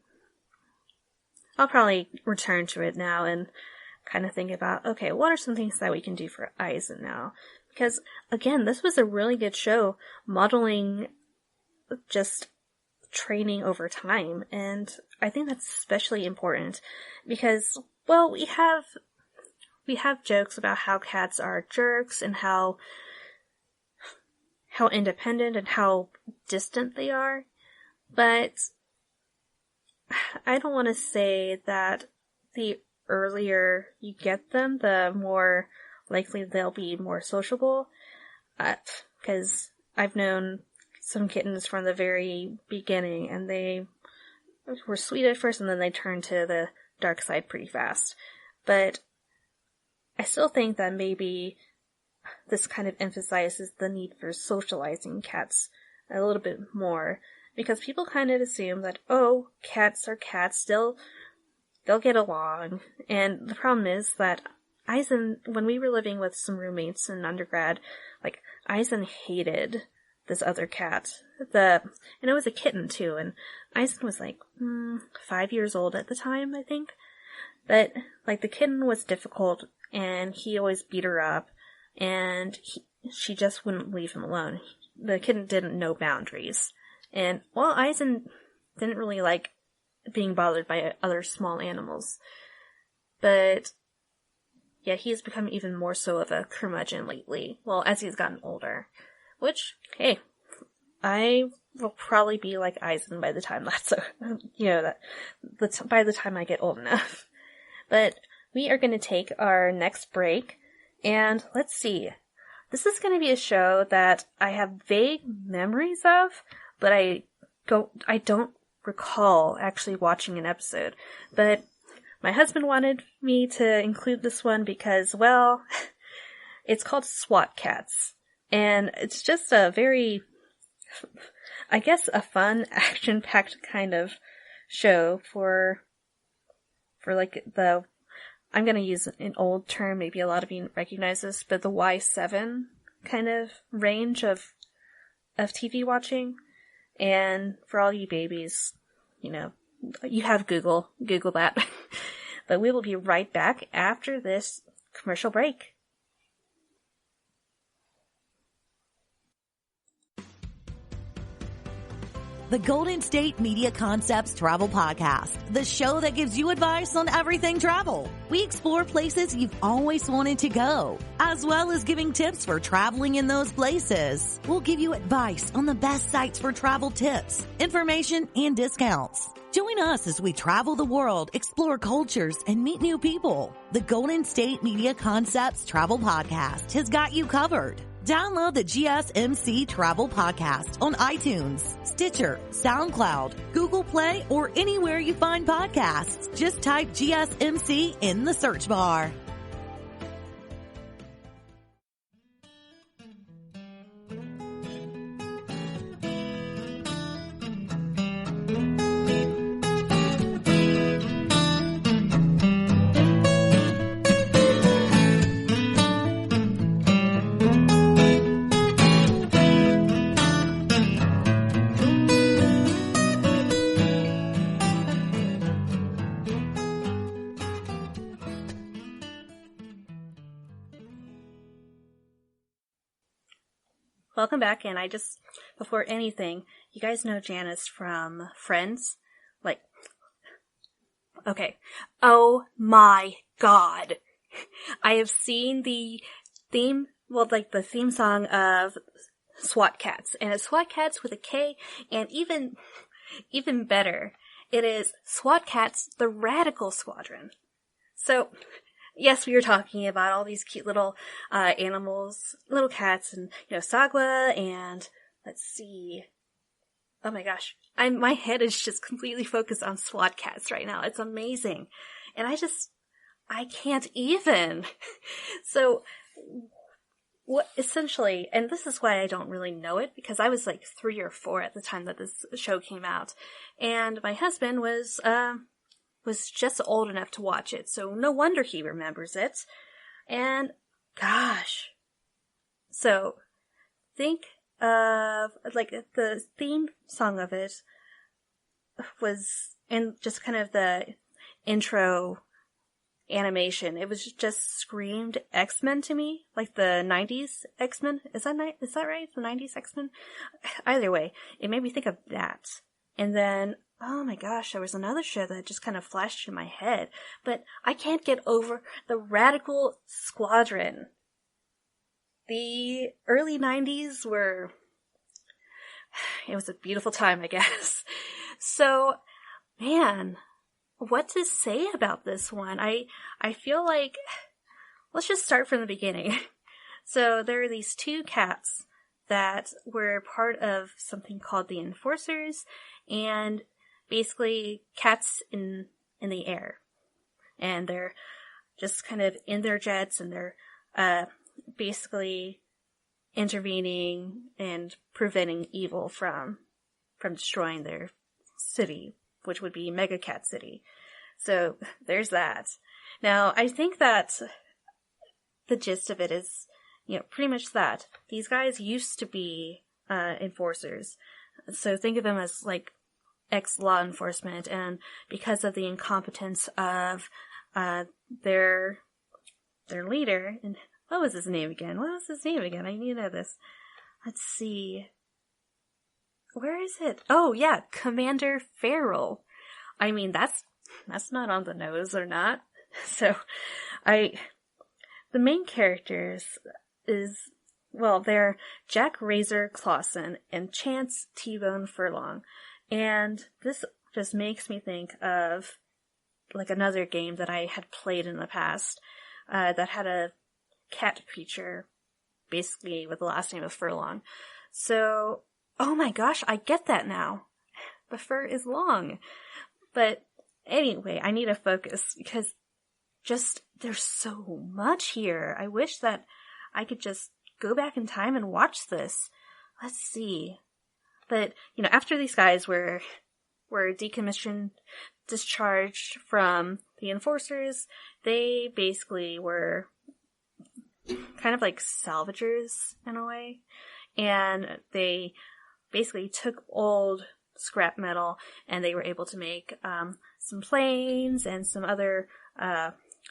Speaker 2: I'll probably return to it now and kind of think about, okay, what are some things that we can do for Eisen now? Because, again, this was a really good show modeling just training over time, and I think that's especially important because, well, we have jokes about how cats are jerks and how independent and how distant they are, but I don't want to say that the earlier you get them, the more likely they'll be more sociable, because I've known some kittens from the very beginning, and they were sweet at first, and then they turned to the dark side pretty fast. But I still think that maybe this kind of emphasizes the need for socializing cats a little bit more, because people kind of assume that, oh, cats are cats, they'll get along. And the problem is that Eisen, when we were living with some roommates in undergrad, like, Eisen hated this other cat. And it was a kitten too, and Eisen was like 5 years old at the time, I think. But, like, the kitten was difficult, and he always beat her up, and she just wouldn't leave him alone. The kitten didn't know boundaries. And, well, Eisen didn't really like being bothered by other small animals. But, yeah, he's become even more so of a curmudgeon lately. Well, as he's gotten older. Which, hey, I will probably be like Eisen by the time that's, by the time I get old enough. But we are going to take our next break, and let's see. This is going to be a show that I have vague memories of, but I don't recall actually watching an episode. But my husband wanted me to include this one because, well, it's called SWAT Cats. And it's just a very, I guess, a fun, action-packed kind of show for like I'm gonna use an old term, maybe a lot of you recognize this, but the Y7 kind of range of TV watching. And for all you babies, you have Google that. But we will be right back after this commercial break.
Speaker 4: The Golden State Media Concepts Travel Podcast, the show that gives you advice on everything travel. We explore places you've always wanted to go, as well as giving tips for traveling in those places. We'll give you advice on the best sites for travel tips, information, and discounts. Join us as we travel the world, explore cultures, and meet new people. The Golden State Media Concepts Travel Podcast has got you covered. Download the GSMC Travel Podcast on iTunes, Stitcher, SoundCloud, Google Play, or anywhere you find podcasts. Just type GSMC in the search bar.
Speaker 2: Welcome back, and before anything, you guys know Janice from Friends? Okay. Oh my god. I have seen the theme song of SWAT Cats, and it's SWAT Cats with a K, and even better, it is SWAT Cats, the Radical Squadron. So, yes, we were talking about all these cute little animals, little cats, and, Sagwa, and let's see. Oh my gosh. My head is just completely focused on SWAT Cats right now. It's amazing. And I can't even. So, what essentially, and this is why I don't really know it, because I was 3 or 4 at the time that this show came out. And my husband was just old enough to watch it, so no wonder he remembers it. And, gosh. So, think of, the theme song of it was, and just kind of the intro animation, it was just screamed X-Men to me, like the 90s X-Men. Is that right? The 90s X-Men? Either way, it made me think of that. And then, oh my gosh, there was another show that just kind of flashed in my head, but I can't get over the Radical Squadron. The early 90s it was a beautiful time, I guess. So, man, what to say about this one? I feel like, let's just start from the beginning. So there are these 2 cats that were part of something called the Enforcers, and basically cats in the air. And they're just kind of in their jets, and they're basically intervening and preventing evil from destroying their city, which would be Mega Cat City. So there's that. Now, I think that the gist of it is, pretty much that. These guys used to be enforcers. So think of them as ex-law enforcement, and because of the incompetence of their leader, and what was his name again? I need to know this. Let's see. Where is it? Oh, yeah, Commander Farrell. I mean, that's not on the nose or not. So, the main characters they're Jack Razor Clausen and Chance T-Bone Furlong. And this just makes me think of, like, another game that I had played in the past, that had a cat creature, basically with the last name of Furlong. So, oh my gosh, I get that now. The fur is long. But anyway, I need to focus because there's so much here. I wish that I could just go back in time and watch this. Let's see. But, after these guys were decommissioned, discharged from the enforcers, they basically were kind of like salvagers in a way. And they basically took old scrap metal and they were able to make some planes and some other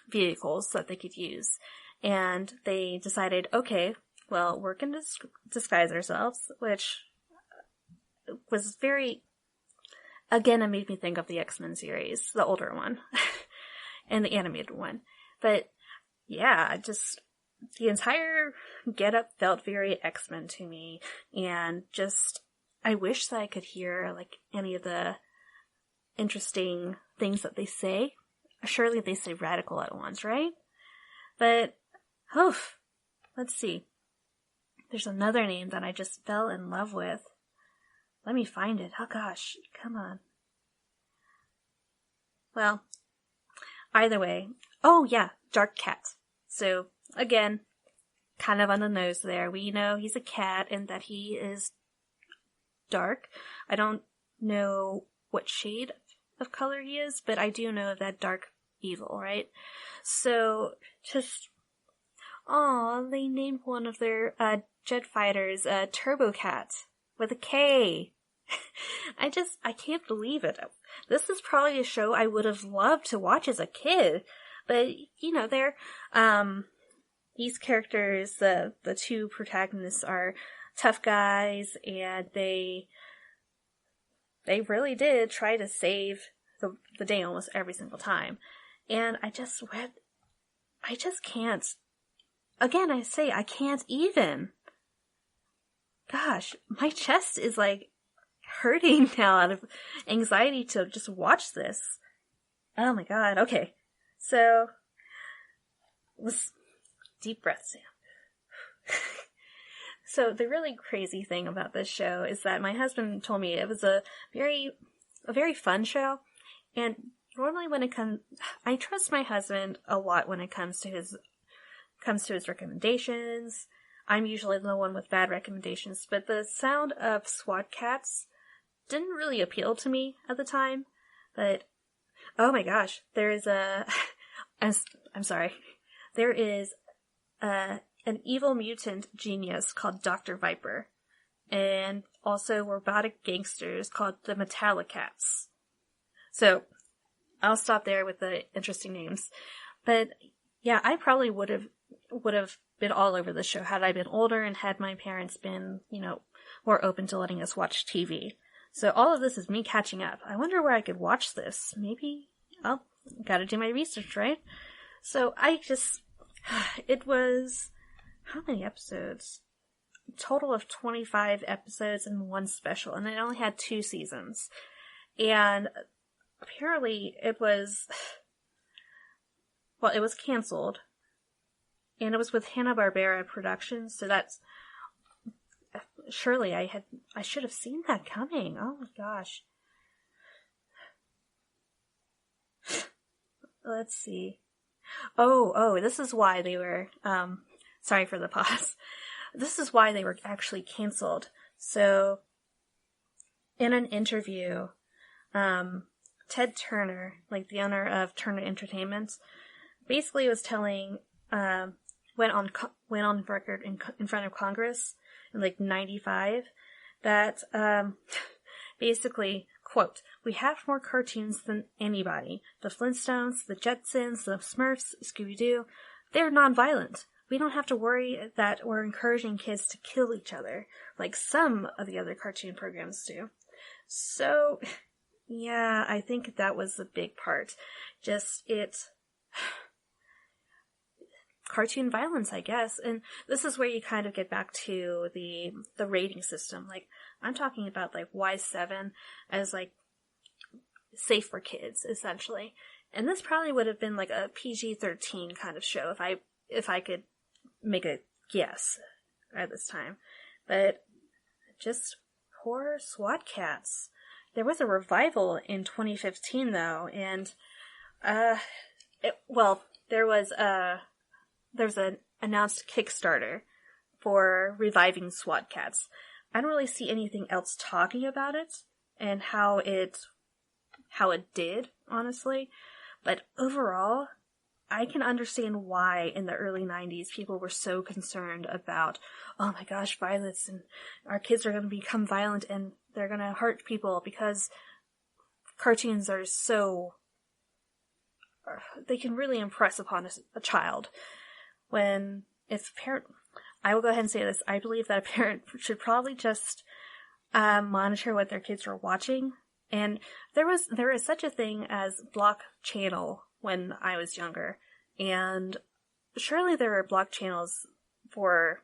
Speaker 2: vehicles that they could use. And they decided, okay, well, we're going to disguise ourselves, which was very, again, it made me think of the X-Men series, the older one, and the animated one. But yeah, just the entire getup felt very X-Men to me, and just, I wish that I could hear, like, any of the interesting things that they say. Surely they say radical at once, right? But, let's see. There's another name that I just fell in love with. Let me find it. Oh gosh, come on. Well, either way. Oh yeah, Dark Cat. So, again, kind of on the nose there. We know he's a cat and that he is dark. I don't know what shade of color he is, but I do know that dark evil, right? So, just, they named one of their jet fighters Turbo Cat with a K. I can't believe it. This is probably a show I would have loved to watch as a kid, but, they're, these characters, the two protagonists are tough guys, and they really did try to save the day almost every single time. And I just can't. Again, I say, I can't even. Gosh, my chest is like hurting now out of anxiety to just watch this. Oh my god, okay. So, let's deep breath, Sam. So the really crazy thing about this show is that my husband told me it was a very fun show, and normally when it comes, I trust my husband a lot when it comes to his recommendations. I'm usually the one with bad recommendations, but the sound of SWAT cats didn't really appeal to me at the time. But oh my gosh, there is an evil mutant genius called Dr. Viper, and also robotic gangsters called the Metallicats. So, I'll stop there with the interesting names. But yeah, I probably would have been all over the show had I been older and had my parents been, more open to letting us watch TV. So all of this is me catching up. I wonder where I could watch this. Maybe I'll gotta do my research, right? So it was, how many episodes? A total of 25 episodes and one special, and it only had 2 seasons. And apparently it was canceled. And it was with Hanna-Barbera Productions, so that's, surely I should have seen that coming. Oh my gosh. Let's see. Oh, this is why they were, sorry for the pause. This is why they were actually canceled. So, in an interview, Ted Turner, like the owner of Turner Entertainment, basically was telling, went on record in front of Congress in like 95 that, basically, quote, "We have more cartoons than anybody. The Flintstones, the Jetsons, the Smurfs, Scooby-Doo, they're non-violent. we don't have to worry that we're encouraging kids to kill each other, like some of the other cartoon programs do. So, yeah, I think that was the big part. Cartoon violence, I guess. And this is where you kind of get back to the rating system. Like, I'm talking about, like, Y7 as, like, safe for kids, essentially. And this probably would have been, like, a PG-13 kind of show if I could make a guess at this time. But just poor SWAT cats. There was a revival in 2015, though, and, there's an announced Kickstarter for reviving SWAT cats. I don't really see anything else talking about it and how it did, honestly. But overall, I can understand why in the early 90s people were so concerned about, oh my gosh, violence, and our kids are going to become violent and they're going to hurt people, because cartoons are they can really impress upon a child. I will go ahead and say this, I believe that a parent should probably just monitor what their kids are watching. And there is such a thing as block channel when I was younger, and surely there are block channels for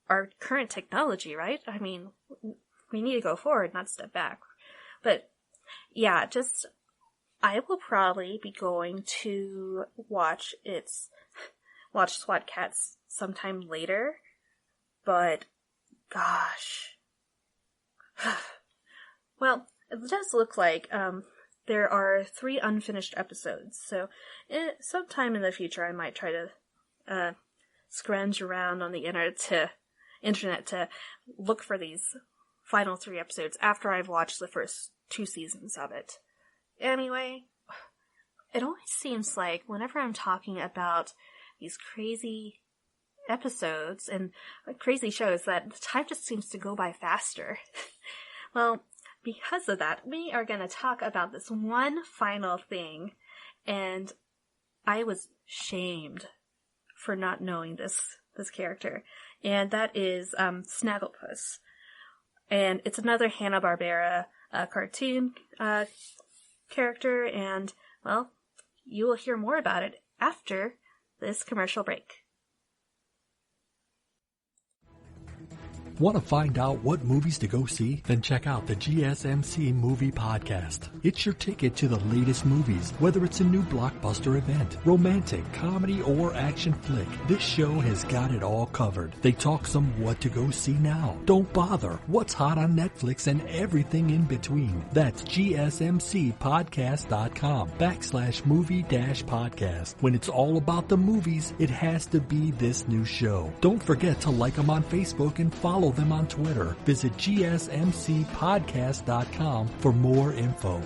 Speaker 2: our current technology, right? I mean, we need to go forward, not step back. But yeah, I will probably be going to watch SWAT Cats sometime later, but gosh. Well, it does look like there are 3 unfinished episodes, so sometime in the future I might try to scrounge around on the internet to look for these final 3 episodes after I've watched the first 2 seasons of it. Anyway, it always seems like whenever I'm talking about these crazy episodes and crazy shows, that the time just seems to go by faster. Well, because of that, we are going to talk about this one final thing, and I was shamed for not knowing this character, and that is Snagglepuss. And it's another Hanna-Barbera cartoon character, and, well, you will hear more about it after this commercial break.
Speaker 6: Want to find out what movies to go see? Then check out the GSMC Movie Podcast. It's your ticket to the latest movies, whether it's a new blockbuster event, romantic, comedy, or action flick. This show has got it all covered. They talk some what to go see now, don't bother, what's hot on Netflix, and everything in between. That's GSMCpodcast.com/movie-podcast. When it's all about the movies, it has to be this new show. Don't forget to like them on Facebook and follow them on Twitter. Visit GSMCpodcast.com for more info.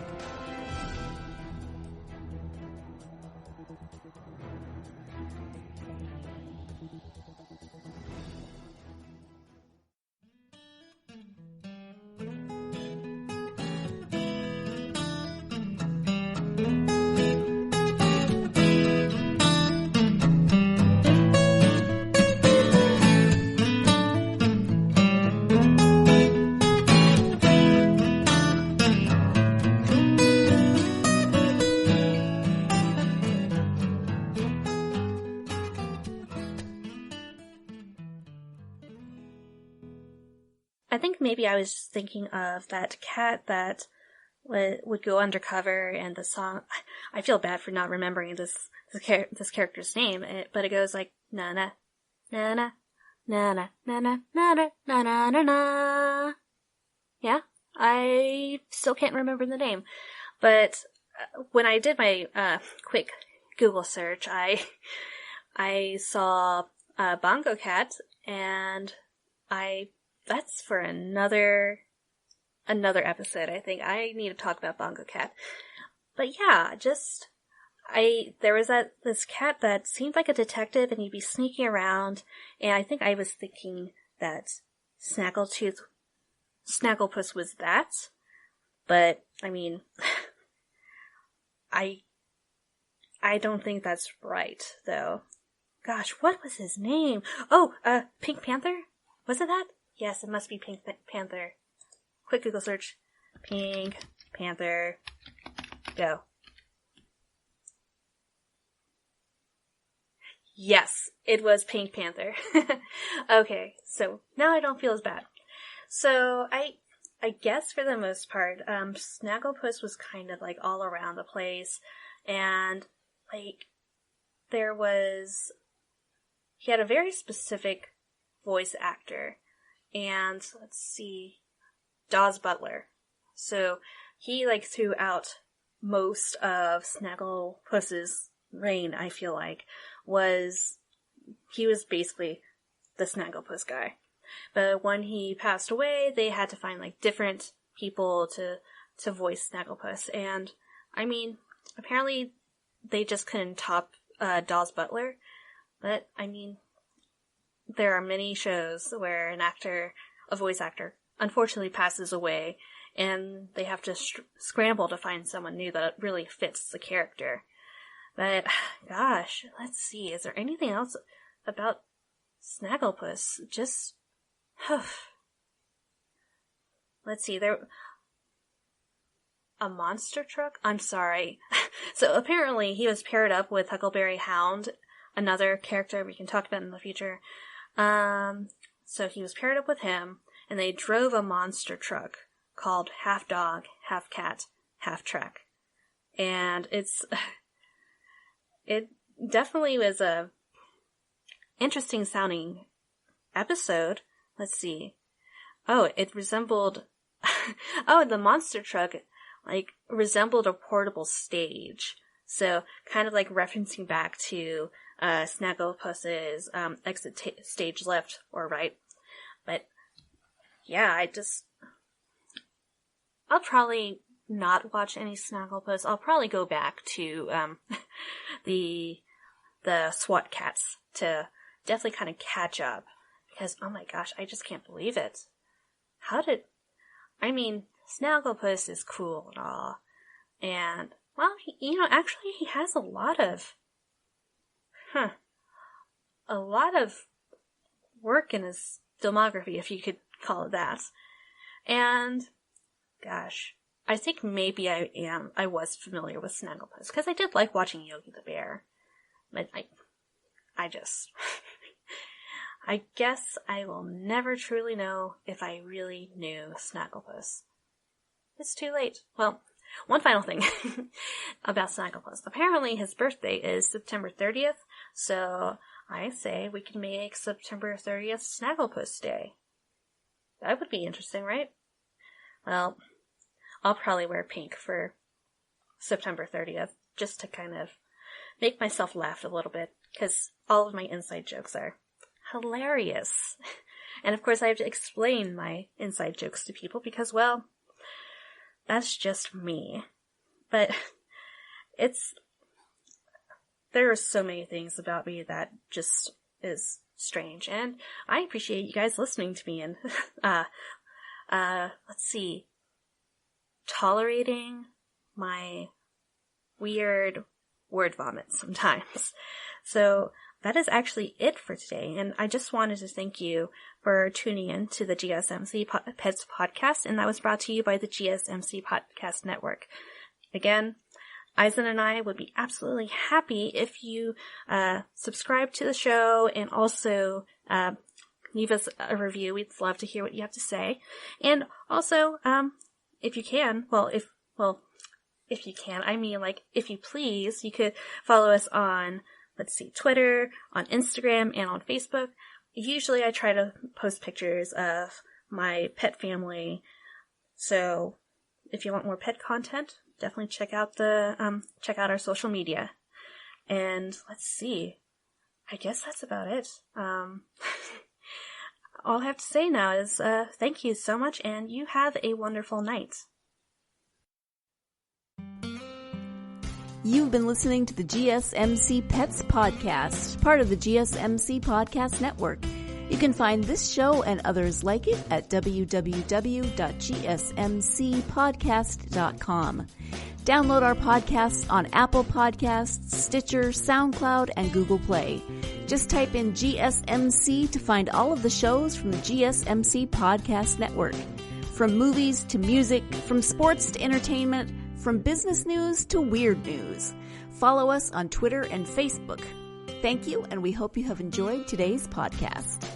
Speaker 2: I think maybe I was thinking of that cat that would go undercover, and the song, I feel bad for not remembering this character's name, but it goes like, na na, na na, na na, na na, na na, na na, na na. Yeah, I still can't remember the name, but when I did my quick Google search, I saw Bongo Cat, and that's for another episode. I think I need to talk about Bongo Cat. But yeah, there was this cat that seemed like a detective, and he'd be sneaking around, and I think I was thinking that Snagglepuss was that. But I mean, I don't think that's right, though. gosh, what was his name? Oh, Pink Panther? Was it that? Yes, it must be Pink Panther. Quick Google search. Pink Panther. Go. Yes, it was Pink Panther. Okay, so now I don't feel as bad. So I guess for the most part, Snagglepuss was kind of like all around the place, and like he had a very specific voice actor, and let's see, Daws Butler. So he like throughout most of Snagglepuss's reign, I feel like, he was basically the Snagglepuss guy. But when he passed away, they had to find like different people to voice Snagglepuss, and I mean, apparently they just couldn't top Daws Butler. But I mean, there are many shows where a voice actor, unfortunately passes away, and they have to scramble to find someone new that really fits the character. But, gosh, let's see, is there anything else about Snagglepuss? Just, let's see, a monster truck? I'm sorry. So apparently he was paired up with Huckleberry Hound, another character we can talk about in the future. So he was paired up with him, and they drove a monster truck called Half Dog, Half Cat, Half Truck. And it definitely was a interesting sounding episode. Let's see. Oh, it resembled, the monster truck, like, resembled a portable stage. So, kind of like referencing back to, Snagglepuss's, exit stage left or right. But, yeah, I'll probably not watch any Snagglepuss. I'll probably go back to, the SWAT cats to definitely kind of catch up. Because, oh my gosh, I just can't believe it. Snagglepuss is cool and all. And, well, actually he has a lot of work in his filmography, if you could call it that. And, gosh, I think maybe I was familiar with Snagglepuss, because I did like watching Yogi the Bear. But I guess I will never truly know if I really knew Snagglepuss. It's too late. Well, one final thing about Snagglepuss. Apparently his birthday is September 30th, so I say we can make September 30th Snagglepuss Day. That would be interesting, right? Well, I'll probably wear pink for September 30th, just to kind of make myself laugh a little bit, because all of my inside jokes are hilarious. And of course I have to explain my inside jokes to people, because, well, that's just me. But there are so many things about me that just is strange, and I appreciate you guys listening to me and, let's see, tolerating my weird word vomit sometimes. So that is actually it for today, and I just wanted to thank you for tuning in to the GSMC Pets Podcast, and that was brought to you by the GSMC Podcast Network. Again, Eisen and I would be absolutely happy if you subscribe to the show and also leave us a review. We'd love to hear what you have to say. And also, if you can, if you can, I mean, like, if you please, you could follow us on, let's see, Twitter, on Instagram, and on Facebook. Usually I try to post pictures of my pet family, so if you want more pet content, definitely check out our social media. And let's see, I guess that's about it. All I have to say now is thank you so much, and you have a wonderful night.
Speaker 1: You've been listening to the GSMC Pets Podcast, part of the GSMC Podcast Network. You can find this show and others like it at www.gsmcpodcast.com. Download our podcasts on Apple Podcasts, Stitcher, SoundCloud, and Google Play. Just type in GSMC to find all of the shows from the GSMC Podcast Network. From movies to music, from sports to entertainment, from business news to weird news. Follow us on Twitter and Facebook. Thank you, and we hope you have enjoyed today's podcast.